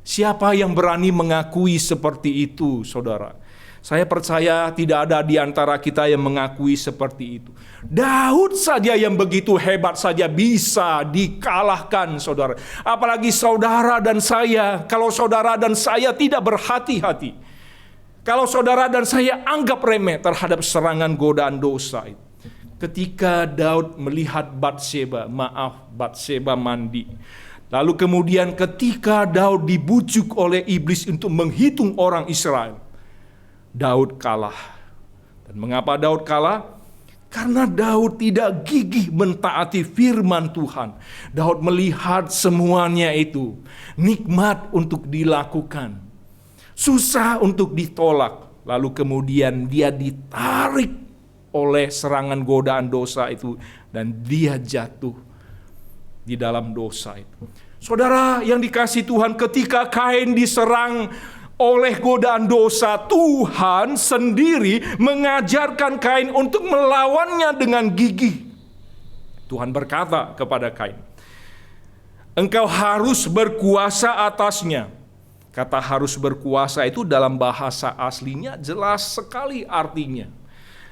Siapa yang berani mengakui seperti itu, saudara? Saya percaya tidak ada di antara kita yang mengakui seperti itu. Daud saja yang begitu hebat saja bisa dikalahkan, saudara. Apalagi saudara dan saya. Kalau saudara dan saya tidak berhati-hati, kalau saudara dan saya anggap remeh terhadap serangan godaan dosa itu. Ketika Daud melihat Batseba mandi. Lalu kemudian ketika Daud dibujuk oleh iblis untuk menghitung orang Israel, Daud kalah. Dan mengapa Daud kalah? Karena Daud tidak gigih mentaati firman Tuhan. Daud melihat semuanya itu nikmat untuk dilakukan, susah untuk ditolak. Lalu kemudian dia ditarik oleh serangan godaan dosa itu dan dia jatuh di dalam dosa itu. Saudara yang dikasihi Tuhan, ketika Kain diserang oleh godaan dosa, Tuhan sendiri mengajarkan Kain untuk melawannya dengan gigih. Tuhan berkata kepada Kain, engkau harus berkuasa atasnya, Kata harus berkuasa itu dalam bahasa aslinya jelas sekali artinya.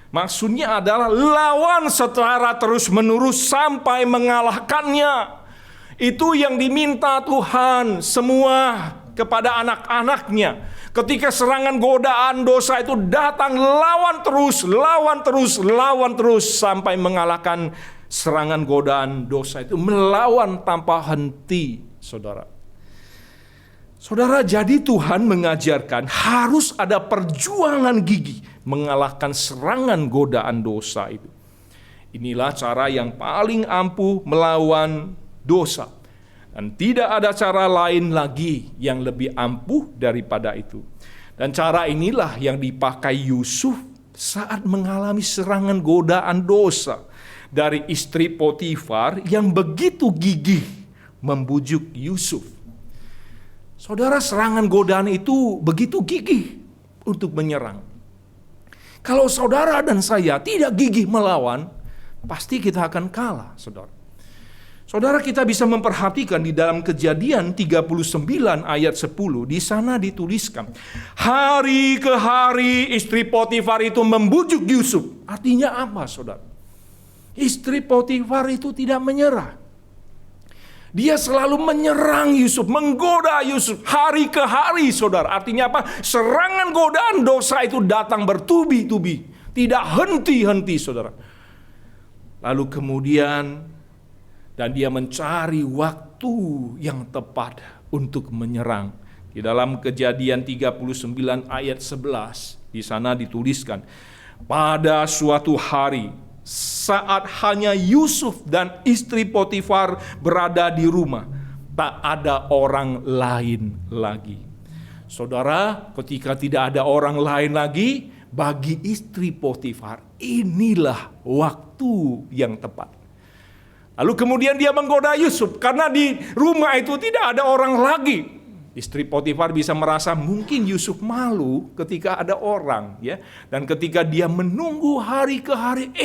Maksudnya adalah lawan secara terus-menerus sampai mengalahkannya. Itu yang diminta Tuhan semua kepada anak-anaknya. Ketika serangan godaan dosa itu datang, lawan terus sampai mengalahkan serangan godaan dosa itu, melawan tanpa henti, saudara. Saudara, jadi Tuhan mengajarkan harus ada perjuangan gigih mengalahkan serangan godaan dosa itu. Inilah cara yang paling ampuh melawan dosa. Dan tidak ada cara lain lagi yang lebih ampuh daripada itu. Dan cara inilah yang dipakai Yusuf saat mengalami serangan godaan dosa dari istri Potifar yang begitu gigih membujuk Yusuf. Saudara, serangan godaan itu begitu gigih untuk menyerang. Kalau saudara dan saya tidak gigih melawan, pasti kita akan kalah, saudara. Saudara, kita bisa memperhatikan di dalam Kejadian 39 ayat 10, di sana dituliskan, hari ke hari istri Potifar itu membujuk Yusuf. Artinya apa, saudara? Istri Potifar itu tidak menyerah. Dia selalu menyerang Yusuf, menggoda Yusuf hari ke hari, saudara. Artinya apa? Serangan godaan dosa itu datang bertubi-tubi, tidak henti-henti, saudara. Lalu kemudian, dan dia mencari waktu yang tepat untuk menyerang. Di dalam Kejadian 39 ayat 11, di sana dituliskan, pada suatu hari, saat hanya Yusuf dan istri Potifar berada di rumah, tak ada orang lain lagi. Saudara, ketika tidak ada orang lain lagi, bagi istri Potifar, inilah waktu yang tepat. Lalu kemudian dia menggoda Yusuf, karena di rumah itu tidak ada orang lagi. Istri Potifar bisa merasa mungkin Yusuf malu ketika ada orang, ya. Dan ketika dia menunggu hari ke hari,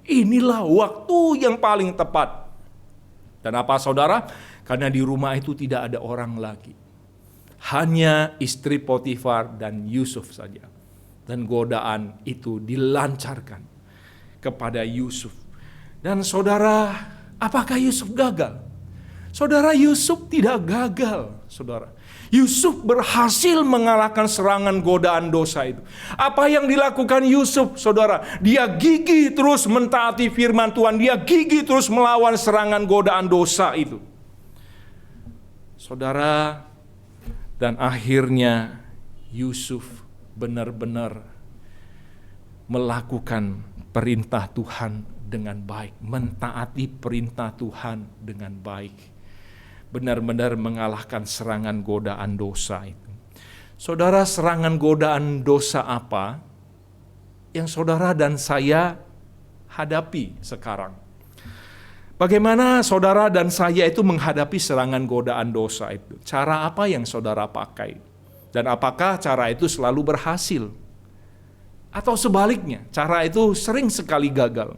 inilah waktu yang paling tepat. Dan apa, saudara? Karena di rumah itu tidak ada orang lagi. Hanya istri Potifar dan Yusuf saja. Dan godaan itu dilancarkan kepada Yusuf. Dan saudara, apakah Yusuf gagal? Saudara, Yusuf tidak gagal, saudara. Yusuf berhasil mengalahkan serangan godaan dosa itu. Apa yang dilakukan Yusuf, saudara? Dia gigih terus mentaati firman Tuhan. Dia gigih terus melawan serangan godaan dosa itu. Saudara, dan akhirnya Yusuf benar-benar melakukan perintah Tuhan dengan baik. Mentaati perintah Tuhan dengan baik. Benar-benar mengalahkan serangan godaan dosa itu. Saudara, serangan godaan dosa apa yang saudara dan saya hadapi sekarang? Bagaimana saudara dan saya itu menghadapi serangan godaan dosa itu? Cara apa yang saudara pakai? Dan apakah cara itu selalu berhasil? Atau sebaliknya, cara itu sering sekali gagal?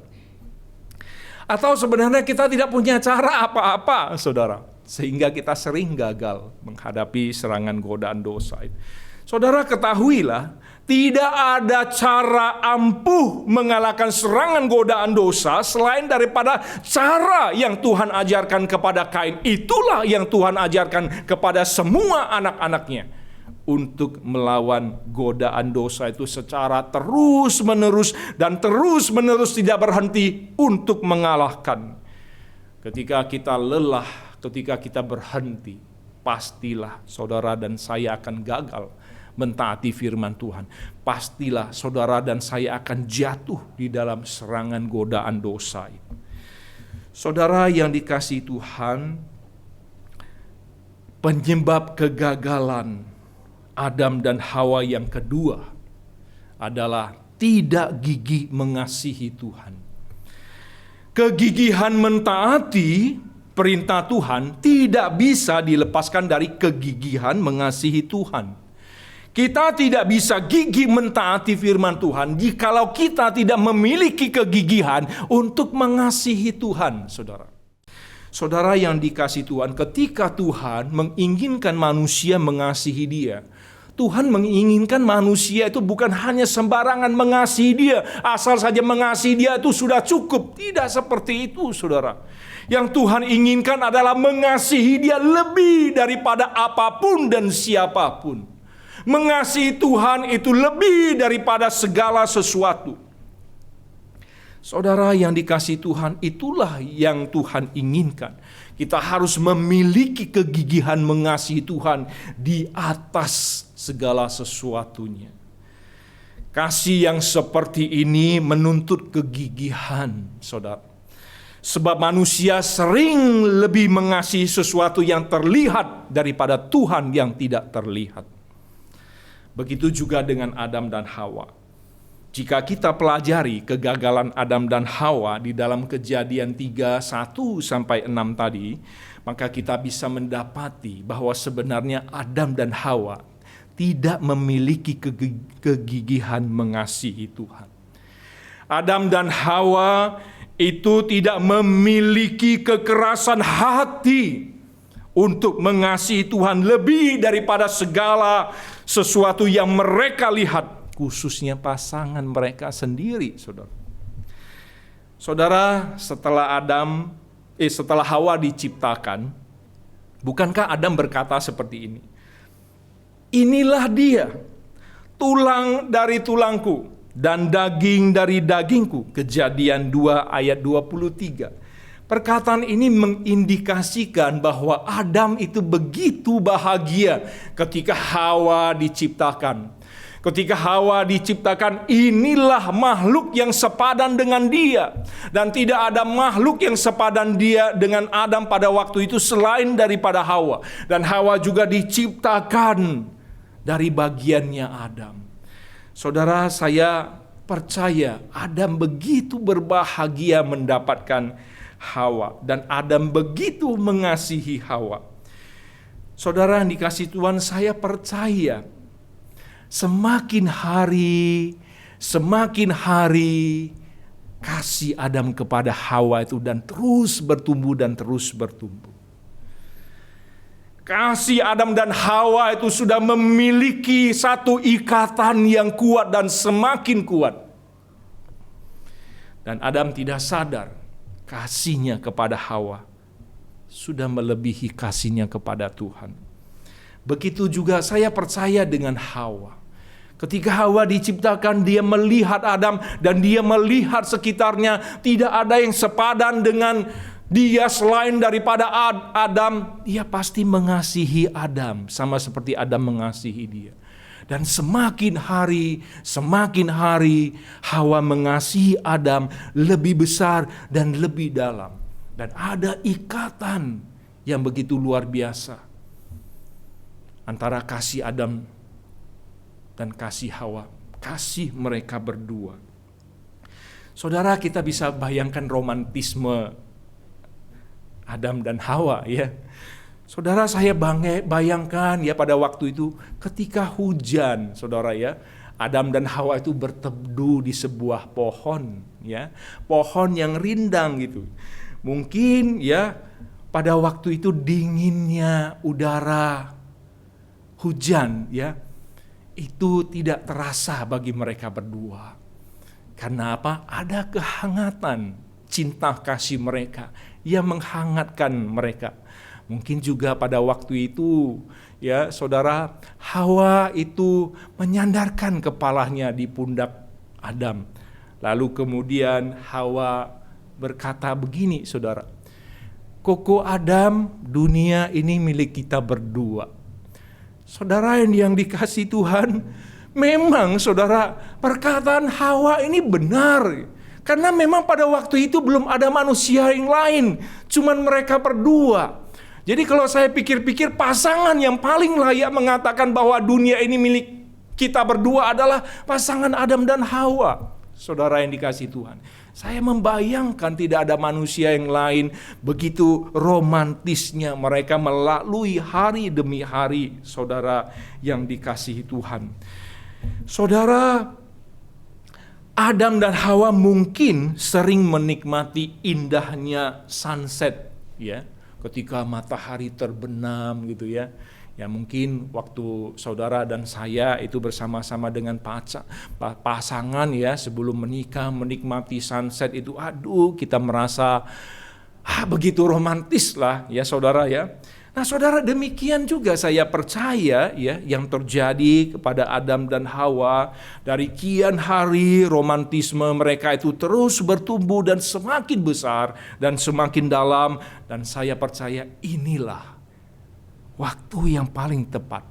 Atau sebenarnya kita tidak punya cara apa-apa, saudara, sehingga kita sering gagal menghadapi serangan godaan dosa itu. Saudara, ketahuilah, tidak ada cara ampuh mengalahkan serangan godaan dosa selain daripada cara yang Tuhan ajarkan kepada Kain. Itulah yang Tuhan ajarkan kepada semua anak-anaknya, untuk melawan godaan dosa itu secara terus-menerus dan terus-menerus tidak berhenti untuk mengalahkan. Ketika kita lelah, ketika kita berhenti, pastilah saudara dan saya akan gagal mentaati firman Tuhan. Pastilah saudara dan saya akan jatuh di dalam serangan godaan dosa itu. Saudara yang dikasihi Tuhan, penyebab kegagalan Adam dan Hawa yang kedua adalah tidak gigih mengasihi Tuhan. Kegigihan mentaati perintah Tuhan tidak bisa dilepaskan dari kegigihan mengasihi Tuhan. Kita tidak bisa gigih mentaati firman Tuhan jikalau kita tidak memiliki kegigihan untuk mengasihi Tuhan, saudara. Saudara yang dikasihi Tuhan, ketika Tuhan menginginkan manusia mengasihi Dia, Tuhan menginginkan manusia itu bukan hanya sembarangan mengasihi Dia, asal saja mengasihi Dia itu sudah cukup. Tidak seperti itu, saudara. Yang Tuhan inginkan adalah mengasihi Dia lebih daripada apapun dan siapapun. Mengasihi Tuhan itu lebih daripada segala sesuatu. Saudara yang dikasihi Tuhan, itulah yang Tuhan inginkan. Kita harus memiliki kegigihan mengasihi Tuhan di atas segala sesuatunya. Kasih yang seperti ini menuntut kegigihan, saudara. Sebab manusia sering lebih mengasihi sesuatu yang terlihat daripada Tuhan yang tidak terlihat. Begitu juga dengan Adam dan Hawa. Jika kita pelajari kegagalan Adam dan Hawa di dalam Kejadian 3:1-6 tadi, maka kita bisa mendapati bahwa sebenarnya Adam dan Hawa tidak memiliki kegigihan mengasihi Tuhan. Adam dan Hawa itu tidak memiliki kekerasan hati untuk mengasihi Tuhan lebih daripada segala sesuatu yang mereka lihat. Khususnya pasangan mereka sendiri, saudara. Saudara, setelah Hawa diciptakan, bukankah Adam berkata seperti ini? Inilah dia, tulang dari tulangku dan daging dari dagingku. Kejadian 2 ayat 23. Perkataan ini mengindikasikan bahwa Adam itu begitu bahagia ketika Hawa diciptakan. Ketika Hawa diciptakan, inilah makhluk yang sepadan dengan dia. Dan tidak ada makhluk yang sepadan dia dengan Adam pada waktu itu selain daripada Hawa. Dan Hawa juga diciptakan dari bagiannya Adam. Saudara, saya percaya Adam begitu berbahagia mendapatkan Hawa. Dan Adam begitu mengasihi Hawa. Saudara yang dikasihi Tuhan, saya percaya semakin hari kasih Adam kepada Hawa itu dan terus bertumbuh dan terus bertumbuh. Kasih Adam dan Hawa itu sudah memiliki satu ikatan yang kuat dan semakin kuat. Dan Adam tidak sadar kasihnya kepada Hawa sudah melebihi kasihnya kepada Tuhan. Begitu juga saya percaya dengan Hawa. Ketika Hawa diciptakan, dia melihat Adam dan dia melihat sekitarnya tidak ada yang sepadan dengan dia selain daripada Adam. Dia pasti mengasihi Adam sama seperti Adam mengasihi dia. Dan semakin hari Hawa mengasihi Adam lebih besar dan lebih dalam. Dan ada ikatan yang begitu luar biasa antara kasih Adam dan kasih Hawa, kasih mereka berdua. Saudara, kita bisa bayangkan romantisme Adam dan Hawa, ya. Saudara, saya bayangkan ya pada waktu itu ketika hujan, saudara ya, Adam dan Hawa itu berteduh di sebuah pohon, ya, pohon yang rindang gitu. Mungkin ya pada waktu itu dinginnya udara hujan, ya. Itu tidak terasa bagi mereka berdua. Karena apa? Ada kehangatan cinta kasih mereka yang menghangatkan mereka. Mungkin juga pada waktu itu, ya saudara, Hawa itu menyandarkan kepalanya di pundak Adam. Lalu kemudian Hawa berkata begini, saudara, "Koko Adam, dunia ini milik kita berdua." Saudara yang dikasihi Tuhan, memang saudara, perkataan Hawa ini benar. Karena memang pada waktu itu belum ada manusia yang lain, cuman mereka berdua. Jadi kalau saya pikir-pikir, pasangan yang paling layak mengatakan bahwa dunia ini milik kita berdua adalah pasangan Adam dan Hawa. Saudara yang dikasihi Tuhan, saya membayangkan tidak ada manusia yang lain, begitu romantisnya mereka melalui hari demi hari, saudara yang dikasihi Tuhan. Saudara, Adam dan Hawa mungkin sering menikmati indahnya sunset ya, ketika matahari terbenam gitu ya. Ya mungkin waktu saudara dan saya itu bersama-sama dengan pasangan ya, sebelum menikah menikmati sunset itu, aduh kita merasa begitu romantis lah ya saudara ya. Nah saudara, demikian juga saya percaya ya yang terjadi kepada Adam dan Hawa. Dari kian hari romantisme mereka itu terus bertumbuh dan semakin besar dan semakin dalam. Dan saya percaya inilah waktu yang paling tepat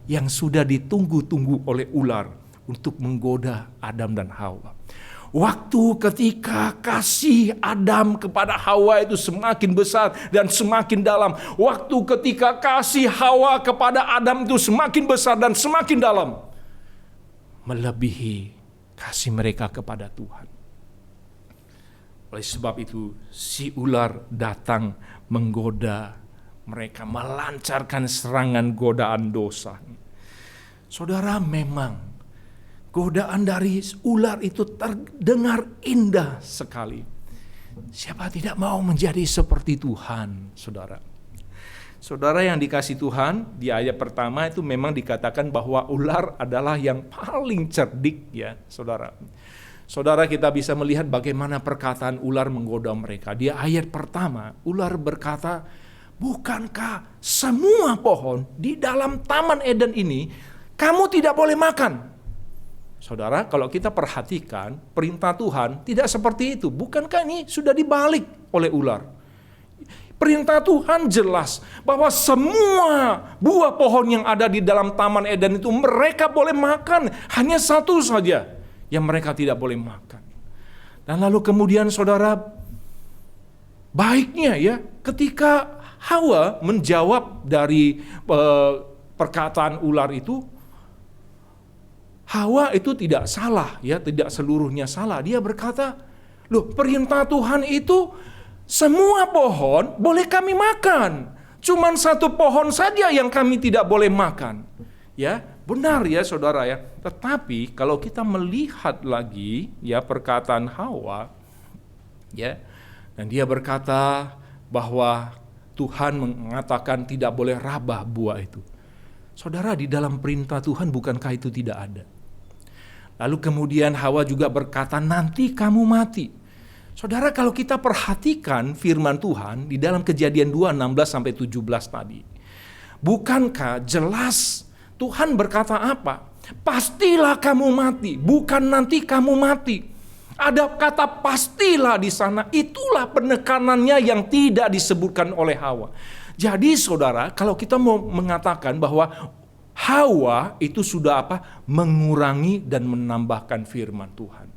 yang sudah ditunggu-tunggu oleh ular untuk menggoda Adam dan Hawa. Waktu ketika kasih Adam kepada Hawa itu semakin besar dan semakin dalam. Waktu ketika kasih Hawa kepada Adam itu semakin besar dan semakin dalam, melebihi kasih mereka kepada Tuhan. Oleh sebab itu si ular datang menggoda mereka, melancarkan serangan godaan dosa. Saudara, memang godaan dari ular itu terdengar indah sekali. Siapa tidak mau menjadi seperti Tuhan, saudara? Saudara yang dikasih Tuhan, di ayat pertama itu memang dikatakan bahwa ular adalah yang paling cerdik ya, saudara. Saudara, kita bisa melihat bagaimana perkataan ular menggoda mereka. Di ayat pertama, ular berkata, bukankah semua pohon di dalam Taman Eden ini kamu tidak boleh makan? Saudara, kalau kita perhatikan perintah Tuhan tidak seperti itu. Bukankah ini sudah dibalik oleh ular? Perintah Tuhan jelas bahwa semua buah pohon yang ada di dalam Taman Eden itu mereka boleh makan. Hanya satu saja yang mereka tidak boleh makan. Dan lalu kemudian saudara, baiknya ya ketika Hawa menjawab dari perkataan ular itu, Hawa itu tidak salah ya, tidak seluruhnya salah. Dia berkata, loh, perintah Tuhan itu semua pohon boleh kami makan, cuman satu pohon saja yang kami tidak boleh makan. Ya, benar ya saudara ya. Tetapi kalau kita melihat lagi ya perkataan Hawa ya, dan dia berkata bahwa Tuhan mengatakan tidak boleh rabah buah itu. Saudara, di dalam perintah Tuhan bukankah itu tidak ada? Lalu kemudian Hawa juga berkata, nanti kamu mati. Saudara, kalau kita perhatikan firman Tuhan di dalam Kejadian 2:16-17 tadi, bukankah jelas Tuhan berkata apa? Pastilah kamu mati, bukan nanti kamu mati. Ada kata pastilah di sana, itulah penekanannya yang tidak disebutkan oleh Hawa. Jadi saudara, kalau kita mau mengatakan bahwa Hawa itu sudah apa? Mengurangi dan menambahkan firman Tuhan.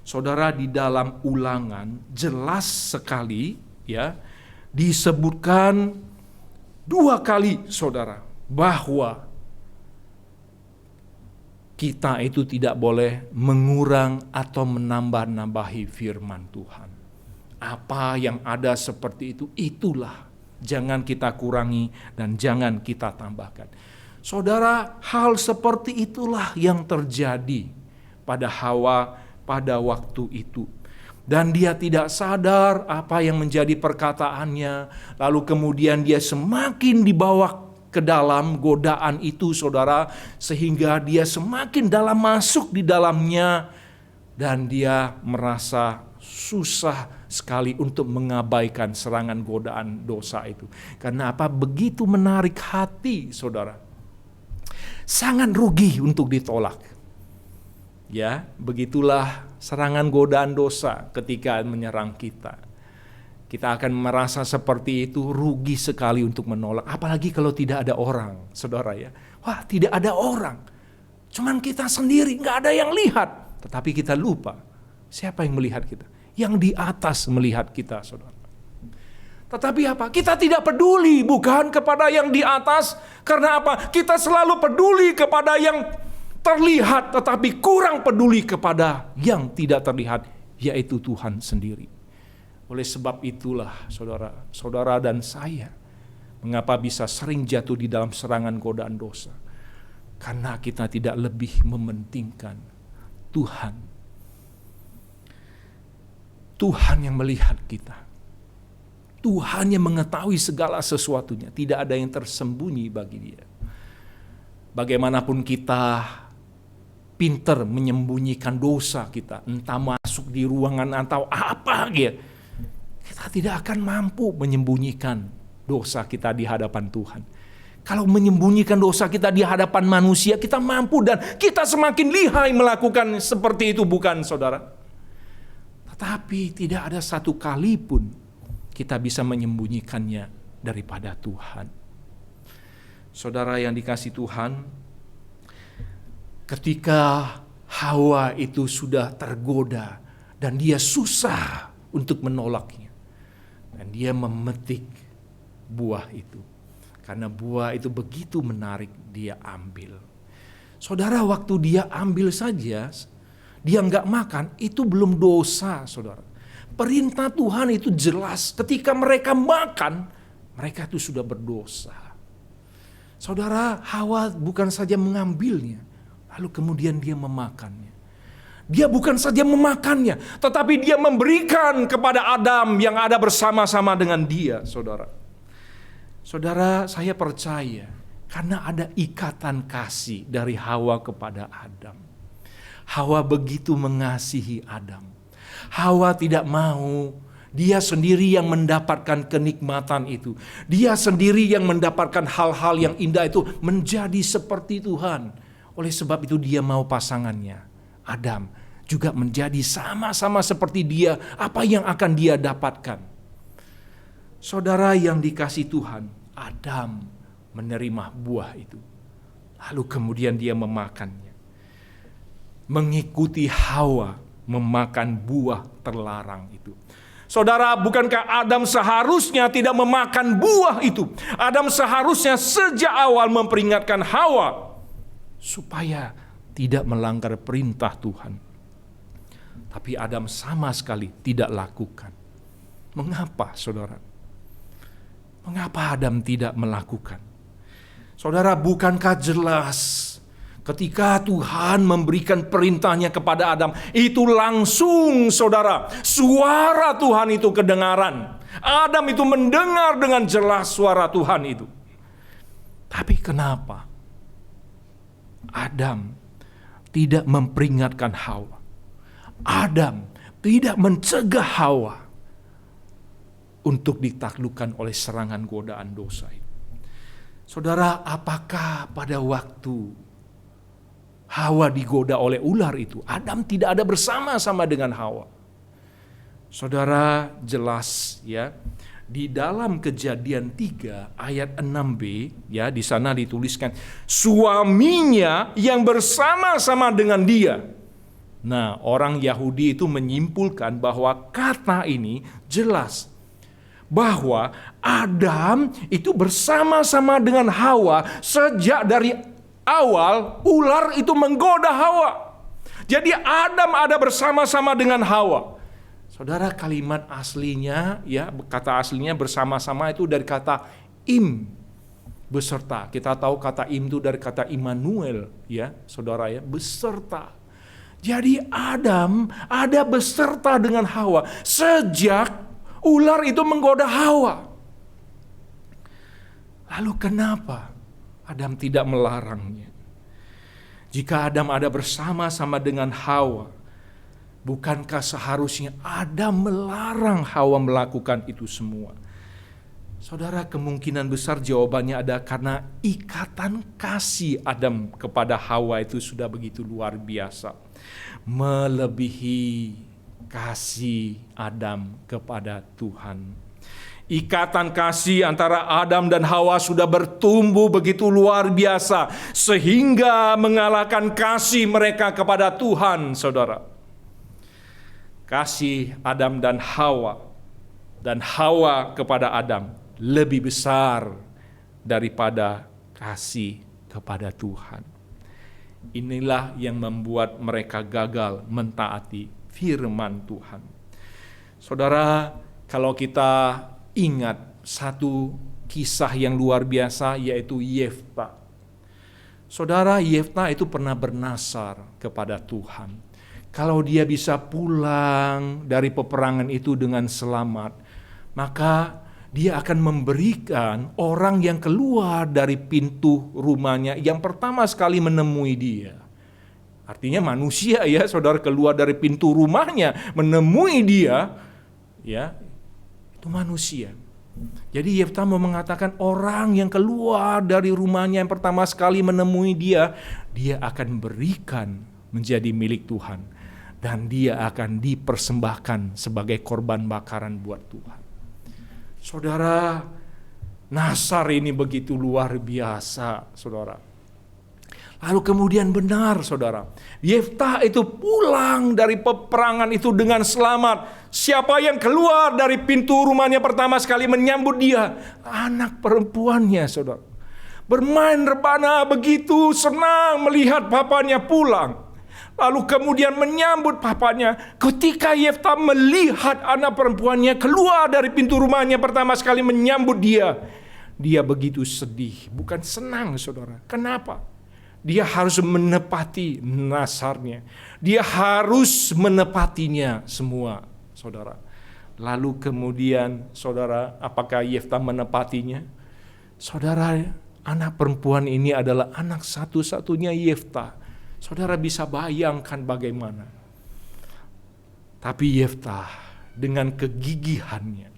Saudara, di dalam Ulangan jelas sekali ya disebutkan 2 kali saudara bahwa kita itu tidak boleh mengurang atau menambah-nambahi firman Tuhan. Apa yang ada seperti itu, itulah. Jangan kita kurangi dan jangan kita tambahkan. Saudara, hal seperti itulah yang terjadi pada Hawa pada waktu itu. Dan dia tidak sadar apa yang menjadi perkataannya. Lalu kemudian dia semakin dibawa ke dalam godaan itu saudara, sehingga dia semakin dalam masuk di dalamnya, dan dia merasa susah sekali untuk mengabaikan serangan godaan dosa itu. Karena apa? Begitu menarik hati saudara, sangat rugi untuk ditolak. Ya, begitulah serangan godaan dosa ketika menyerang kita. Kita akan merasa seperti itu, rugi sekali untuk menolak. Apalagi kalau tidak ada orang, saudara ya. Wah, tidak ada orang. Cuman kita sendiri, gak ada yang lihat. Tetapi kita lupa, siapa yang melihat kita? Yang di atas melihat kita, saudara. Tetapi apa? Kita tidak peduli, bukan, kepada yang di atas. Karena apa? Kita selalu peduli kepada yang terlihat, tetapi kurang peduli kepada yang tidak terlihat, yaitu Tuhan sendiri. Oleh sebab itulah saudara dan saya, mengapa bisa sering jatuh di dalam serangan godaan dosa? Karena kita tidak lebih mementingkan Tuhan. Tuhan yang melihat kita. Tuhan yang mengetahui segala sesuatunya. Tidak ada yang tersembunyi bagi Dia. Bagaimanapun kita pinter menyembunyikan dosa kita, entah masuk di ruangan atau apa gitu, kita tidak akan mampu menyembunyikan dosa kita di hadapan Tuhan. Kalau menyembunyikan dosa kita di hadapan manusia, kita mampu dan kita semakin lihai melakukan seperti itu, bukan saudara? Tetapi tidak ada satu kali pun kita bisa menyembunyikannya daripada Tuhan. Saudara yang dikasihi Tuhan, ketika Hawa itu sudah tergoda dan dia susah untuk menolaknya, dan dia memetik buah itu, karena buah itu begitu menarik, dia ambil. Saudara, waktu dia ambil saja, dia nggak makan, itu belum dosa, saudara. Perintah Tuhan itu jelas, ketika mereka makan, mereka itu sudah berdosa. Saudara, Hawa bukan saja mengambilnya, lalu kemudian dia memakannya. Dia bukan saja memakannya, tetapi dia memberikan kepada Adam yang ada bersama-sama dengan dia, saudara. Saudara, saya percaya karena ada ikatan kasih dari Hawa kepada Adam. Hawa begitu mengasihi Adam. Hawa tidak mau dia sendiri yang mendapatkan kenikmatan itu. Dia sendiri yang mendapatkan hal-hal yang indah itu menjadi seperti Tuhan. Oleh sebab itu dia mau pasangannya, Adam, juga menjadi sama-sama seperti dia, apa yang akan dia dapatkan. Saudara yang dikasihi Tuhan, Adam menerima buah itu. Lalu kemudian dia memakannya. Mengikuti Hawa memakan buah terlarang itu. Saudara, bukankah Adam seharusnya tidak memakan buah itu? Adam seharusnya sejak awal memperingatkan Hawa supaya tidak melanggar perintah Tuhan. Tapi Adam sama sekali tidak lakukan. Mengapa, saudara? Mengapa Adam tidak melakukan? Saudara, bukankah jelas ketika Tuhan memberikan perintahnya kepada Adam, itu langsung, saudara, suara Tuhan itu kedengaran. Adam itu mendengar dengan jelas suara Tuhan itu. Tapi kenapa Adam tidak memperingatkan Hawa? Adam tidak mencegah Hawa untuk ditaklukkan oleh serangan godaan dosa itu. Saudara, apakah pada waktu Hawa digoda oleh ular itu, Adam tidak ada bersama-sama dengan Hawa? Saudara, jelas ya, di dalam Kejadian 3 ayat 6b ya, di sana dituliskan suaminya yang bersama-sama dengan dia. Nah, orang Yahudi itu menyimpulkan bahwa kata ini jelas bahwa Adam itu bersama-sama dengan Hawa sejak dari awal ular itu menggoda Hawa. Jadi Adam ada bersama-sama dengan Hawa. Saudara, kalimat aslinya ya, kata aslinya bersama-sama itu dari kata im, beserta. Kita tahu kata im itu dari kata Immanuel ya, saudara ya, beserta. Jadi Adam ada beserta dengan Hawa sejak ular itu menggoda Hawa. Lalu kenapa Adam tidak melarangnya? Jika Adam ada bersama-sama dengan Hawa, bukankah seharusnya Adam melarang Hawa melakukan itu semua? Saudara, kemungkinan besar jawabannya ada karena ikatan kasih Adam kepada Hawa itu sudah begitu luar biasa, melebihi kasih Adam kepada Tuhan. Ikatan kasih antara Adam dan Hawa sudah bertumbuh begitu luar biasa sehingga mengalahkan kasih mereka kepada Tuhan, saudara. Kasih Adam dan Hawa kepada Adam lebih besar daripada kasih kepada Tuhan. Inilah yang membuat mereka gagal mentaati firman Tuhan. Saudara, kalau kita ingat satu kisah yang luar biasa, yaitu Yefta. Saudara, Yefta itu pernah bernasar kepada Tuhan. Kalau dia bisa pulang dari peperangan itu dengan selamat, maka Dia akan memberikan orang yang keluar dari pintu rumahnya yang pertama sekali menemui dia. Artinya manusia ya, saudara, keluar dari pintu rumahnya menemui dia, ya, itu manusia. Jadi Yefta mau mengatakan orang yang keluar dari rumahnya yang pertama sekali menemui dia, dia akan berikan menjadi milik Tuhan. Dan dia akan dipersembahkan sebagai korban bakaran buat Tuhan. Saudara, Nasar ini begitu luar biasa, saudara. Lalu kemudian benar, saudara, Yefta itu pulang dari peperangan itu dengan selamat. Siapa yang keluar dari pintu rumahnya pertama sekali menyambut dia? Anak perempuannya, saudara. Bermain rebana begitu senang melihat papanya pulang. Lalu kemudian menyambut papanya. Ketika Yefta melihat anak perempuannya keluar dari pintu rumahnya pertama sekali menyambut dia, dia begitu sedih, bukan senang, saudara. Kenapa? Dia harus menepati nasarnya. Dia harus menepatinya semua, saudara. Lalu kemudian, saudara, apakah Yefta menepatinya? Saudara, anak perempuan ini adalah anak satu-satunya Yefta. Saudara bisa bayangkan bagaimana. Tapi Yefta dengan kegigihannya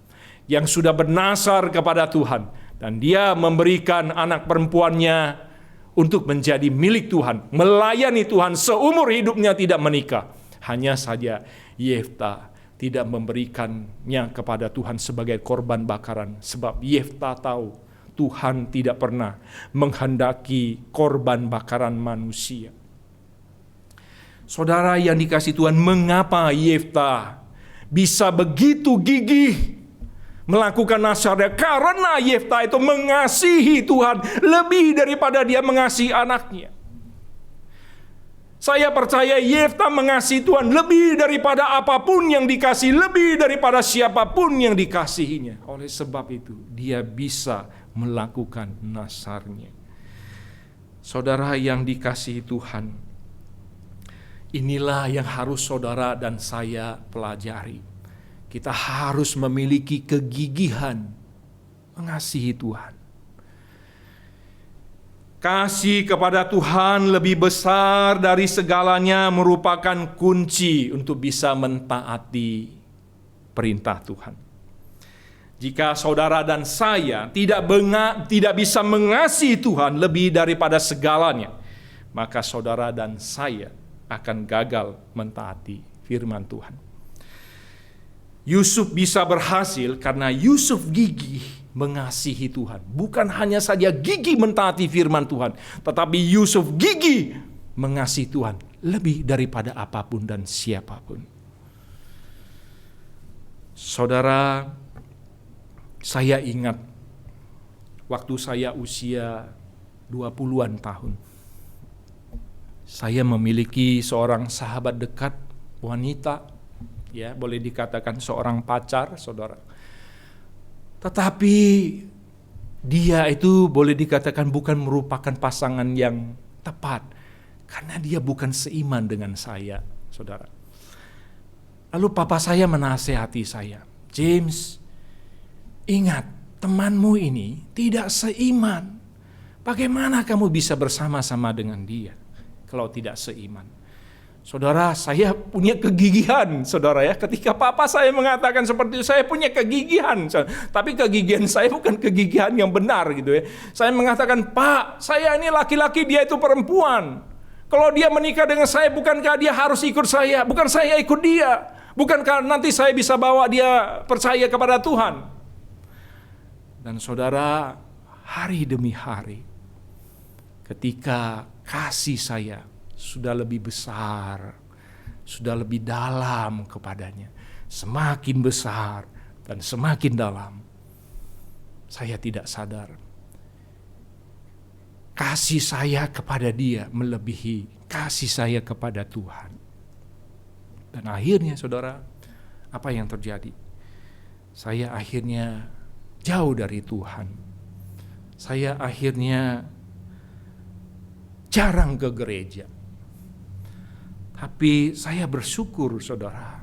yang sudah bernasar kepada Tuhan, dan dia memberikan anak perempuannya untuk menjadi milik Tuhan, melayani Tuhan seumur hidupnya tidak menikah. Hanya saja Yefta tidak memberikannya kepada Tuhan sebagai korban bakaran, sebab Yefta tahu Tuhan tidak pernah menghendaki korban bakaran manusia. Saudara yang dikasihi Tuhan, mengapa Yefta bisa begitu gigih melakukan nasarnya? Karena Yefta itu mengasihi Tuhan lebih daripada dia mengasihi anaknya. Saya percaya Yefta mengasihi Tuhan lebih daripada apapun yang dikasihi, lebih daripada siapapun yang dikasihinya. Oleh sebab itu dia bisa melakukan nasarnya. Saudara yang dikasihi Tuhan, inilah yang harus saudara dan saya pelajari. Kita harus memiliki kegigihan mengasihi Tuhan. Kasih kepada Tuhan lebih besar dari segalanya merupakan kunci untuk bisa mentaati perintah Tuhan. Jika saudara dan saya tidak bisa mengasihi Tuhan lebih daripada segalanya, maka saudara dan saya akan gagal mentaati firman Tuhan. Yusuf bisa berhasil karena Yusuf gigih mengasihi Tuhan. Bukan hanya saja gigih mentaati firman Tuhan, tetapi Yusuf gigih mengasihi Tuhan lebih daripada apapun dan siapapun. Saudara, saya ingat waktu saya usia 20-an tahun. Saya memiliki seorang sahabat dekat wanita, ya boleh dikatakan seorang pacar, saudara. Tetapi dia itu boleh dikatakan bukan merupakan pasangan yang tepat, karena dia bukan seiman dengan saya, saudara. Lalu papa saya menasehati saya, James, ingat temanmu ini tidak seiman. Bagaimana kamu bisa bersama-sama dengan dia kalau tidak seiman? Saudara, saya punya kegigihan, saudara ya. Ketika papa saya mengatakan seperti itu, saya punya kegigihan. Tapi kegigihan saya bukan kegigihan yang benar gitu ya. Saya mengatakan, Pak, saya ini laki-laki, dia itu perempuan. Kalau dia menikah dengan saya, bukankah dia harus ikut saya? Bukan saya ikut dia. Bukankah nanti saya bisa bawa dia percaya kepada Tuhan? Dan saudara, hari demi hari, ketika kasih saya sudah lebih besar, sudah lebih dalam kepadanya, semakin besar dan semakin dalam, saya tidak sadar kasih saya kepada dia melebihi kasih saya kepada Tuhan. Dan akhirnya saudara, apa yang terjadi? Saya akhirnya jauh dari Tuhan. Saya akhirnya jarang ke gereja. Tapi saya bersyukur saudara.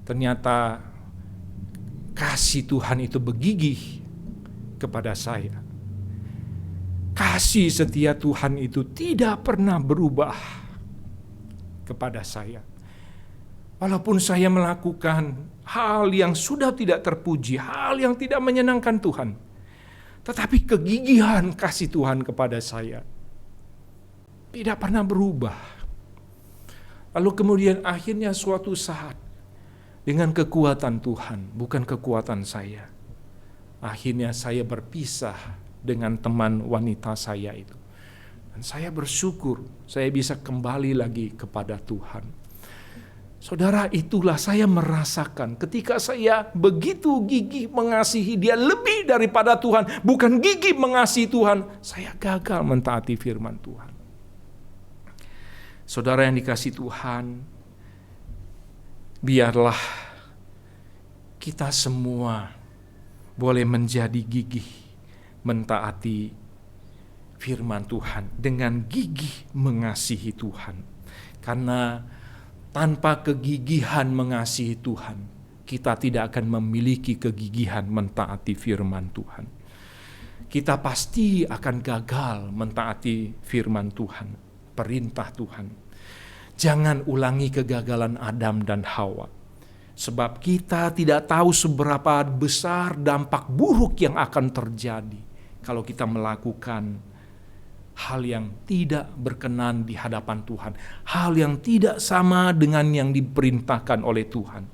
Ternyata kasih Tuhan itu bergigih kepada saya. Kasih setia Tuhan itu tidak pernah berubah kepada saya. Walaupun saya melakukan hal yang sudah tidak terpuji, hal yang tidak menyenangkan Tuhan, tetapi kegigihan kasih Tuhan kepada saya tidak pernah berubah. Lalu kemudian akhirnya suatu saat, dengan kekuatan Tuhan, bukan kekuatan saya, akhirnya saya berpisah dengan teman wanita saya itu. Dan saya bersyukur saya bisa kembali lagi kepada Tuhan. Saudara, itulah saya merasakan ketika saya begitu gigih mengasihi Dia lebih daripada Tuhan, bukan gigih mengasihi Tuhan, saya gagal mentaati firman Tuhan. Saudara yang dikasihi Tuhan, biarlah kita semua boleh menjadi gigih mentaati firman Tuhan dengan gigih mengasihi Tuhan. Karena tanpa kegigihan mengasihi Tuhan, kita tidak akan memiliki kegigihan mentaati firman Tuhan. Kita pasti akan gagal mentaati firman Tuhan, perintah Tuhan. Jangan ulangi kegagalan Adam dan Hawa. Sebab kita tidak tahu seberapa besar dampak buruk yang akan terjadi kalau kita melakukan hal yang tidak berkenan di hadapan Tuhan, hal yang tidak sama dengan yang diperintahkan oleh Tuhan.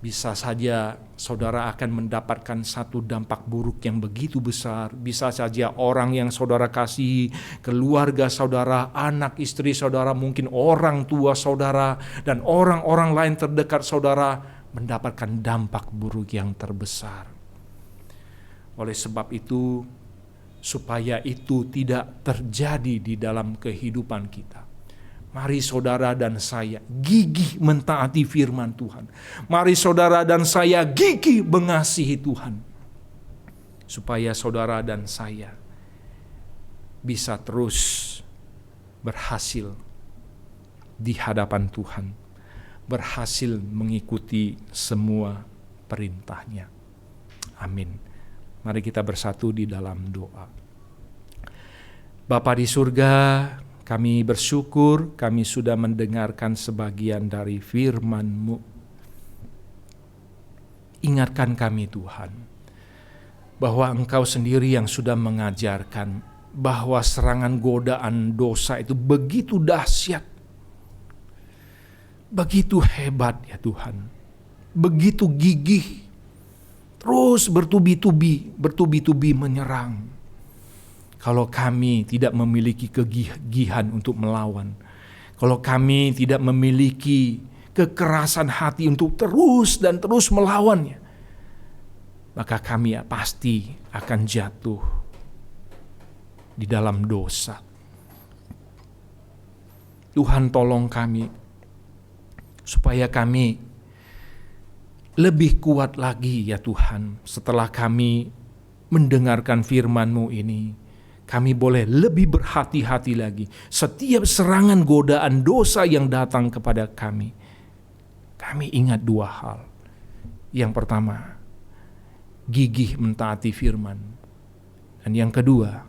Bisa saja saudara akan mendapatkan satu dampak buruk yang begitu besar. Bisa saja orang yang saudara kasihi, keluarga saudara, anak istri saudara, mungkin orang tua saudara, dan orang-orang lain terdekat saudara mendapatkan dampak buruk yang terbesar. Oleh sebab itu, supaya itu tidak terjadi di dalam kehidupan kita, mari saudara dan saya gigih mentaati firman Tuhan. Mari saudara dan saya gigih mengasihi Tuhan. Supaya saudara dan saya bisa terus berhasil di hadapan Tuhan. Berhasil mengikuti semua perintahnya. Amin. Mari kita bersatu di dalam doa. Bapa di surga, kami bersyukur kami sudah mendengarkan sebagian dari firman-Mu. Ingatkan kami Tuhan, bahwa Engkau sendiri yang sudah mengajarkan bahwa serangan godaan dosa itu begitu dahsyat, begitu hebat ya Tuhan, begitu gigih, terus bertubi-tubi menyerang. Kalau kami tidak memiliki kegigihan untuk melawan, kalau kami tidak memiliki kekerasan hati untuk terus dan terus melawannya, maka kami pasti akan jatuh di dalam dosa. Tuhan tolong kami, supaya kami lebih kuat lagi ya Tuhan. Setelah kami mendengarkan firman-Mu ini, kami boleh lebih berhati-hati lagi. Setiap serangan godaan dosa yang datang kepada kami, kami ingat dua hal. Yang pertama, gigih mentaati firman. Dan yang kedua,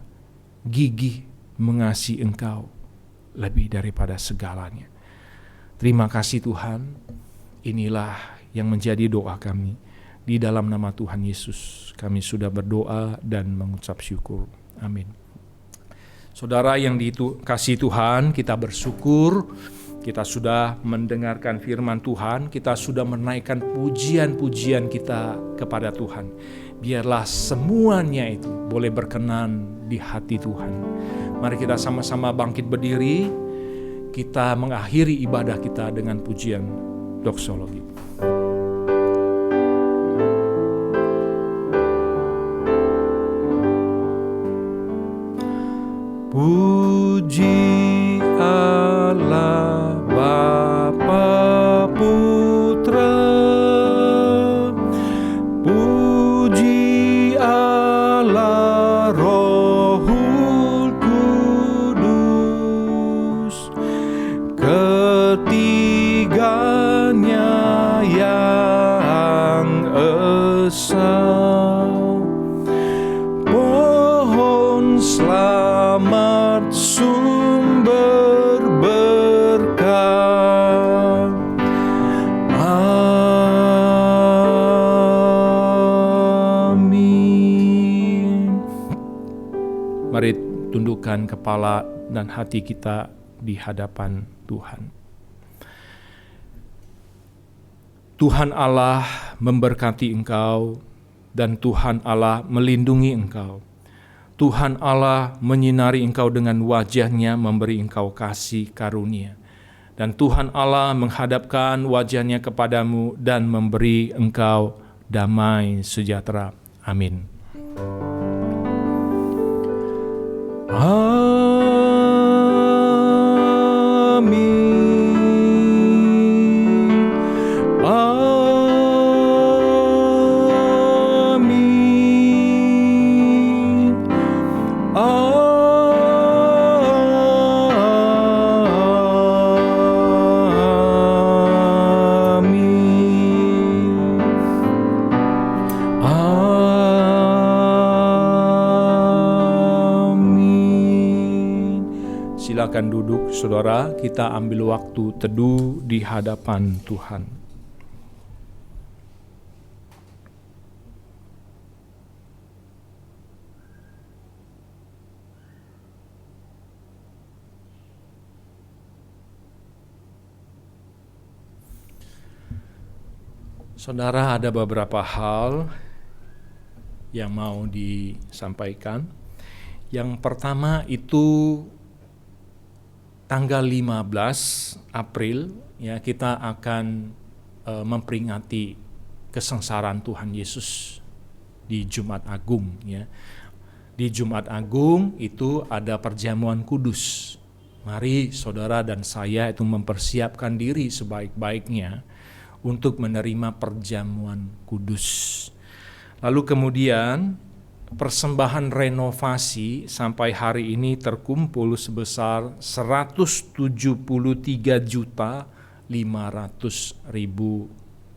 gigih mengasihi Engkau lebih daripada segalanya. Terima kasih Tuhan. Inilah yang menjadi doa kami. Di dalam nama Tuhan Yesus kami sudah berdoa dan mengucap syukur. Amin. Saudara yang dikasihi Tuhan, kita bersyukur kita sudah mendengarkan firman Tuhan, kita sudah menaikkan pujian-pujian kita kepada Tuhan. Biarlah semuanya itu boleh berkenan di hati Tuhan. Mari kita sama-sama bangkit berdiri, kita mengakhiri ibadah kita dengan pujian doksologi. Puji Allah Bapa Putra, puji Allah Rohul Kudus, ketiganya yang menundukkan kepala dan hati kita di hadapan Tuhan. Tuhan Allah memberkati engkau dan Tuhan Allah melindungi engkau. Tuhan Allah menyinari engkau dengan wajah-Nya, memberi engkau kasih karunia. Dan Tuhan Allah menghadapkan wajah-Nya kepadamu dan memberi engkau damai sejahtera. Amin. Silakan duduk, saudara. Kita ambil waktu teduh di hadapan Tuhan. Saudara, ada beberapa hal yang mau disampaikan. Yang pertama itu tanggal 15 April ya, kita akan memperingati kesengsaraan Tuhan Yesus di Jumat Agung ya. Di Jumat Agung itu ada perjamuan kudus. Mari saudara dan saya itu mempersiapkan diri sebaik-baiknya untuk menerima perjamuan kudus. Lalu kemudian persembahan renovasi sampai hari ini terkumpul sebesar 173.500.000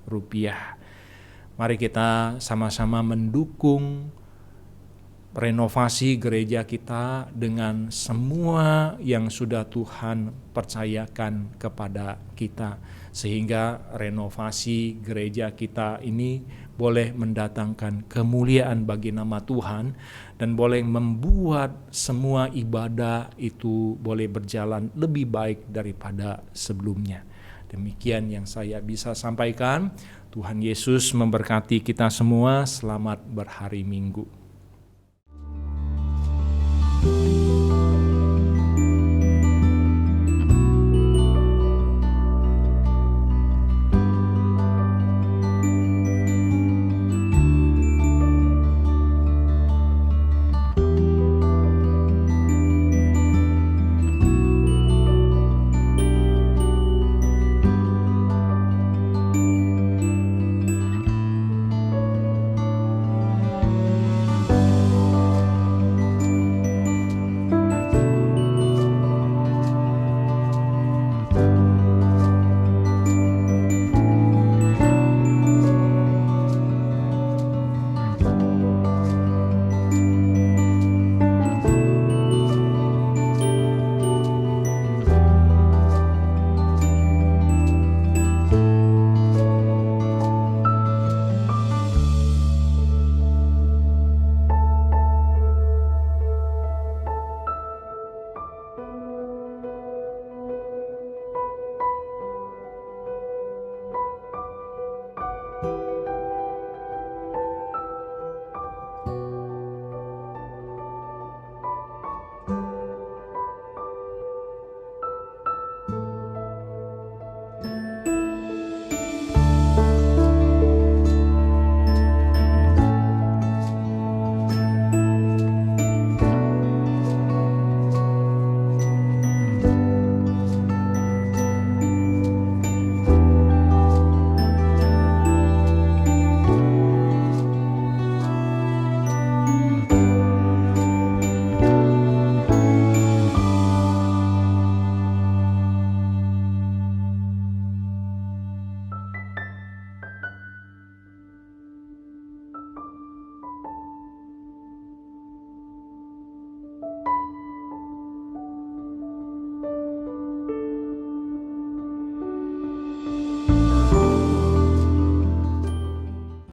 rupiah. Mari kita sama-sama mendukung renovasi gereja kita dengan semua yang sudah Tuhan percayakan kepada kita, sehingga renovasi gereja kita ini boleh mendatangkan kemuliaan bagi nama Tuhan dan boleh membuat semua ibadah itu boleh berjalan lebih baik daripada sebelumnya. Demikian yang saya bisa sampaikan. Tuhan Yesus memberkati kita semua. Selamat berhari Minggu.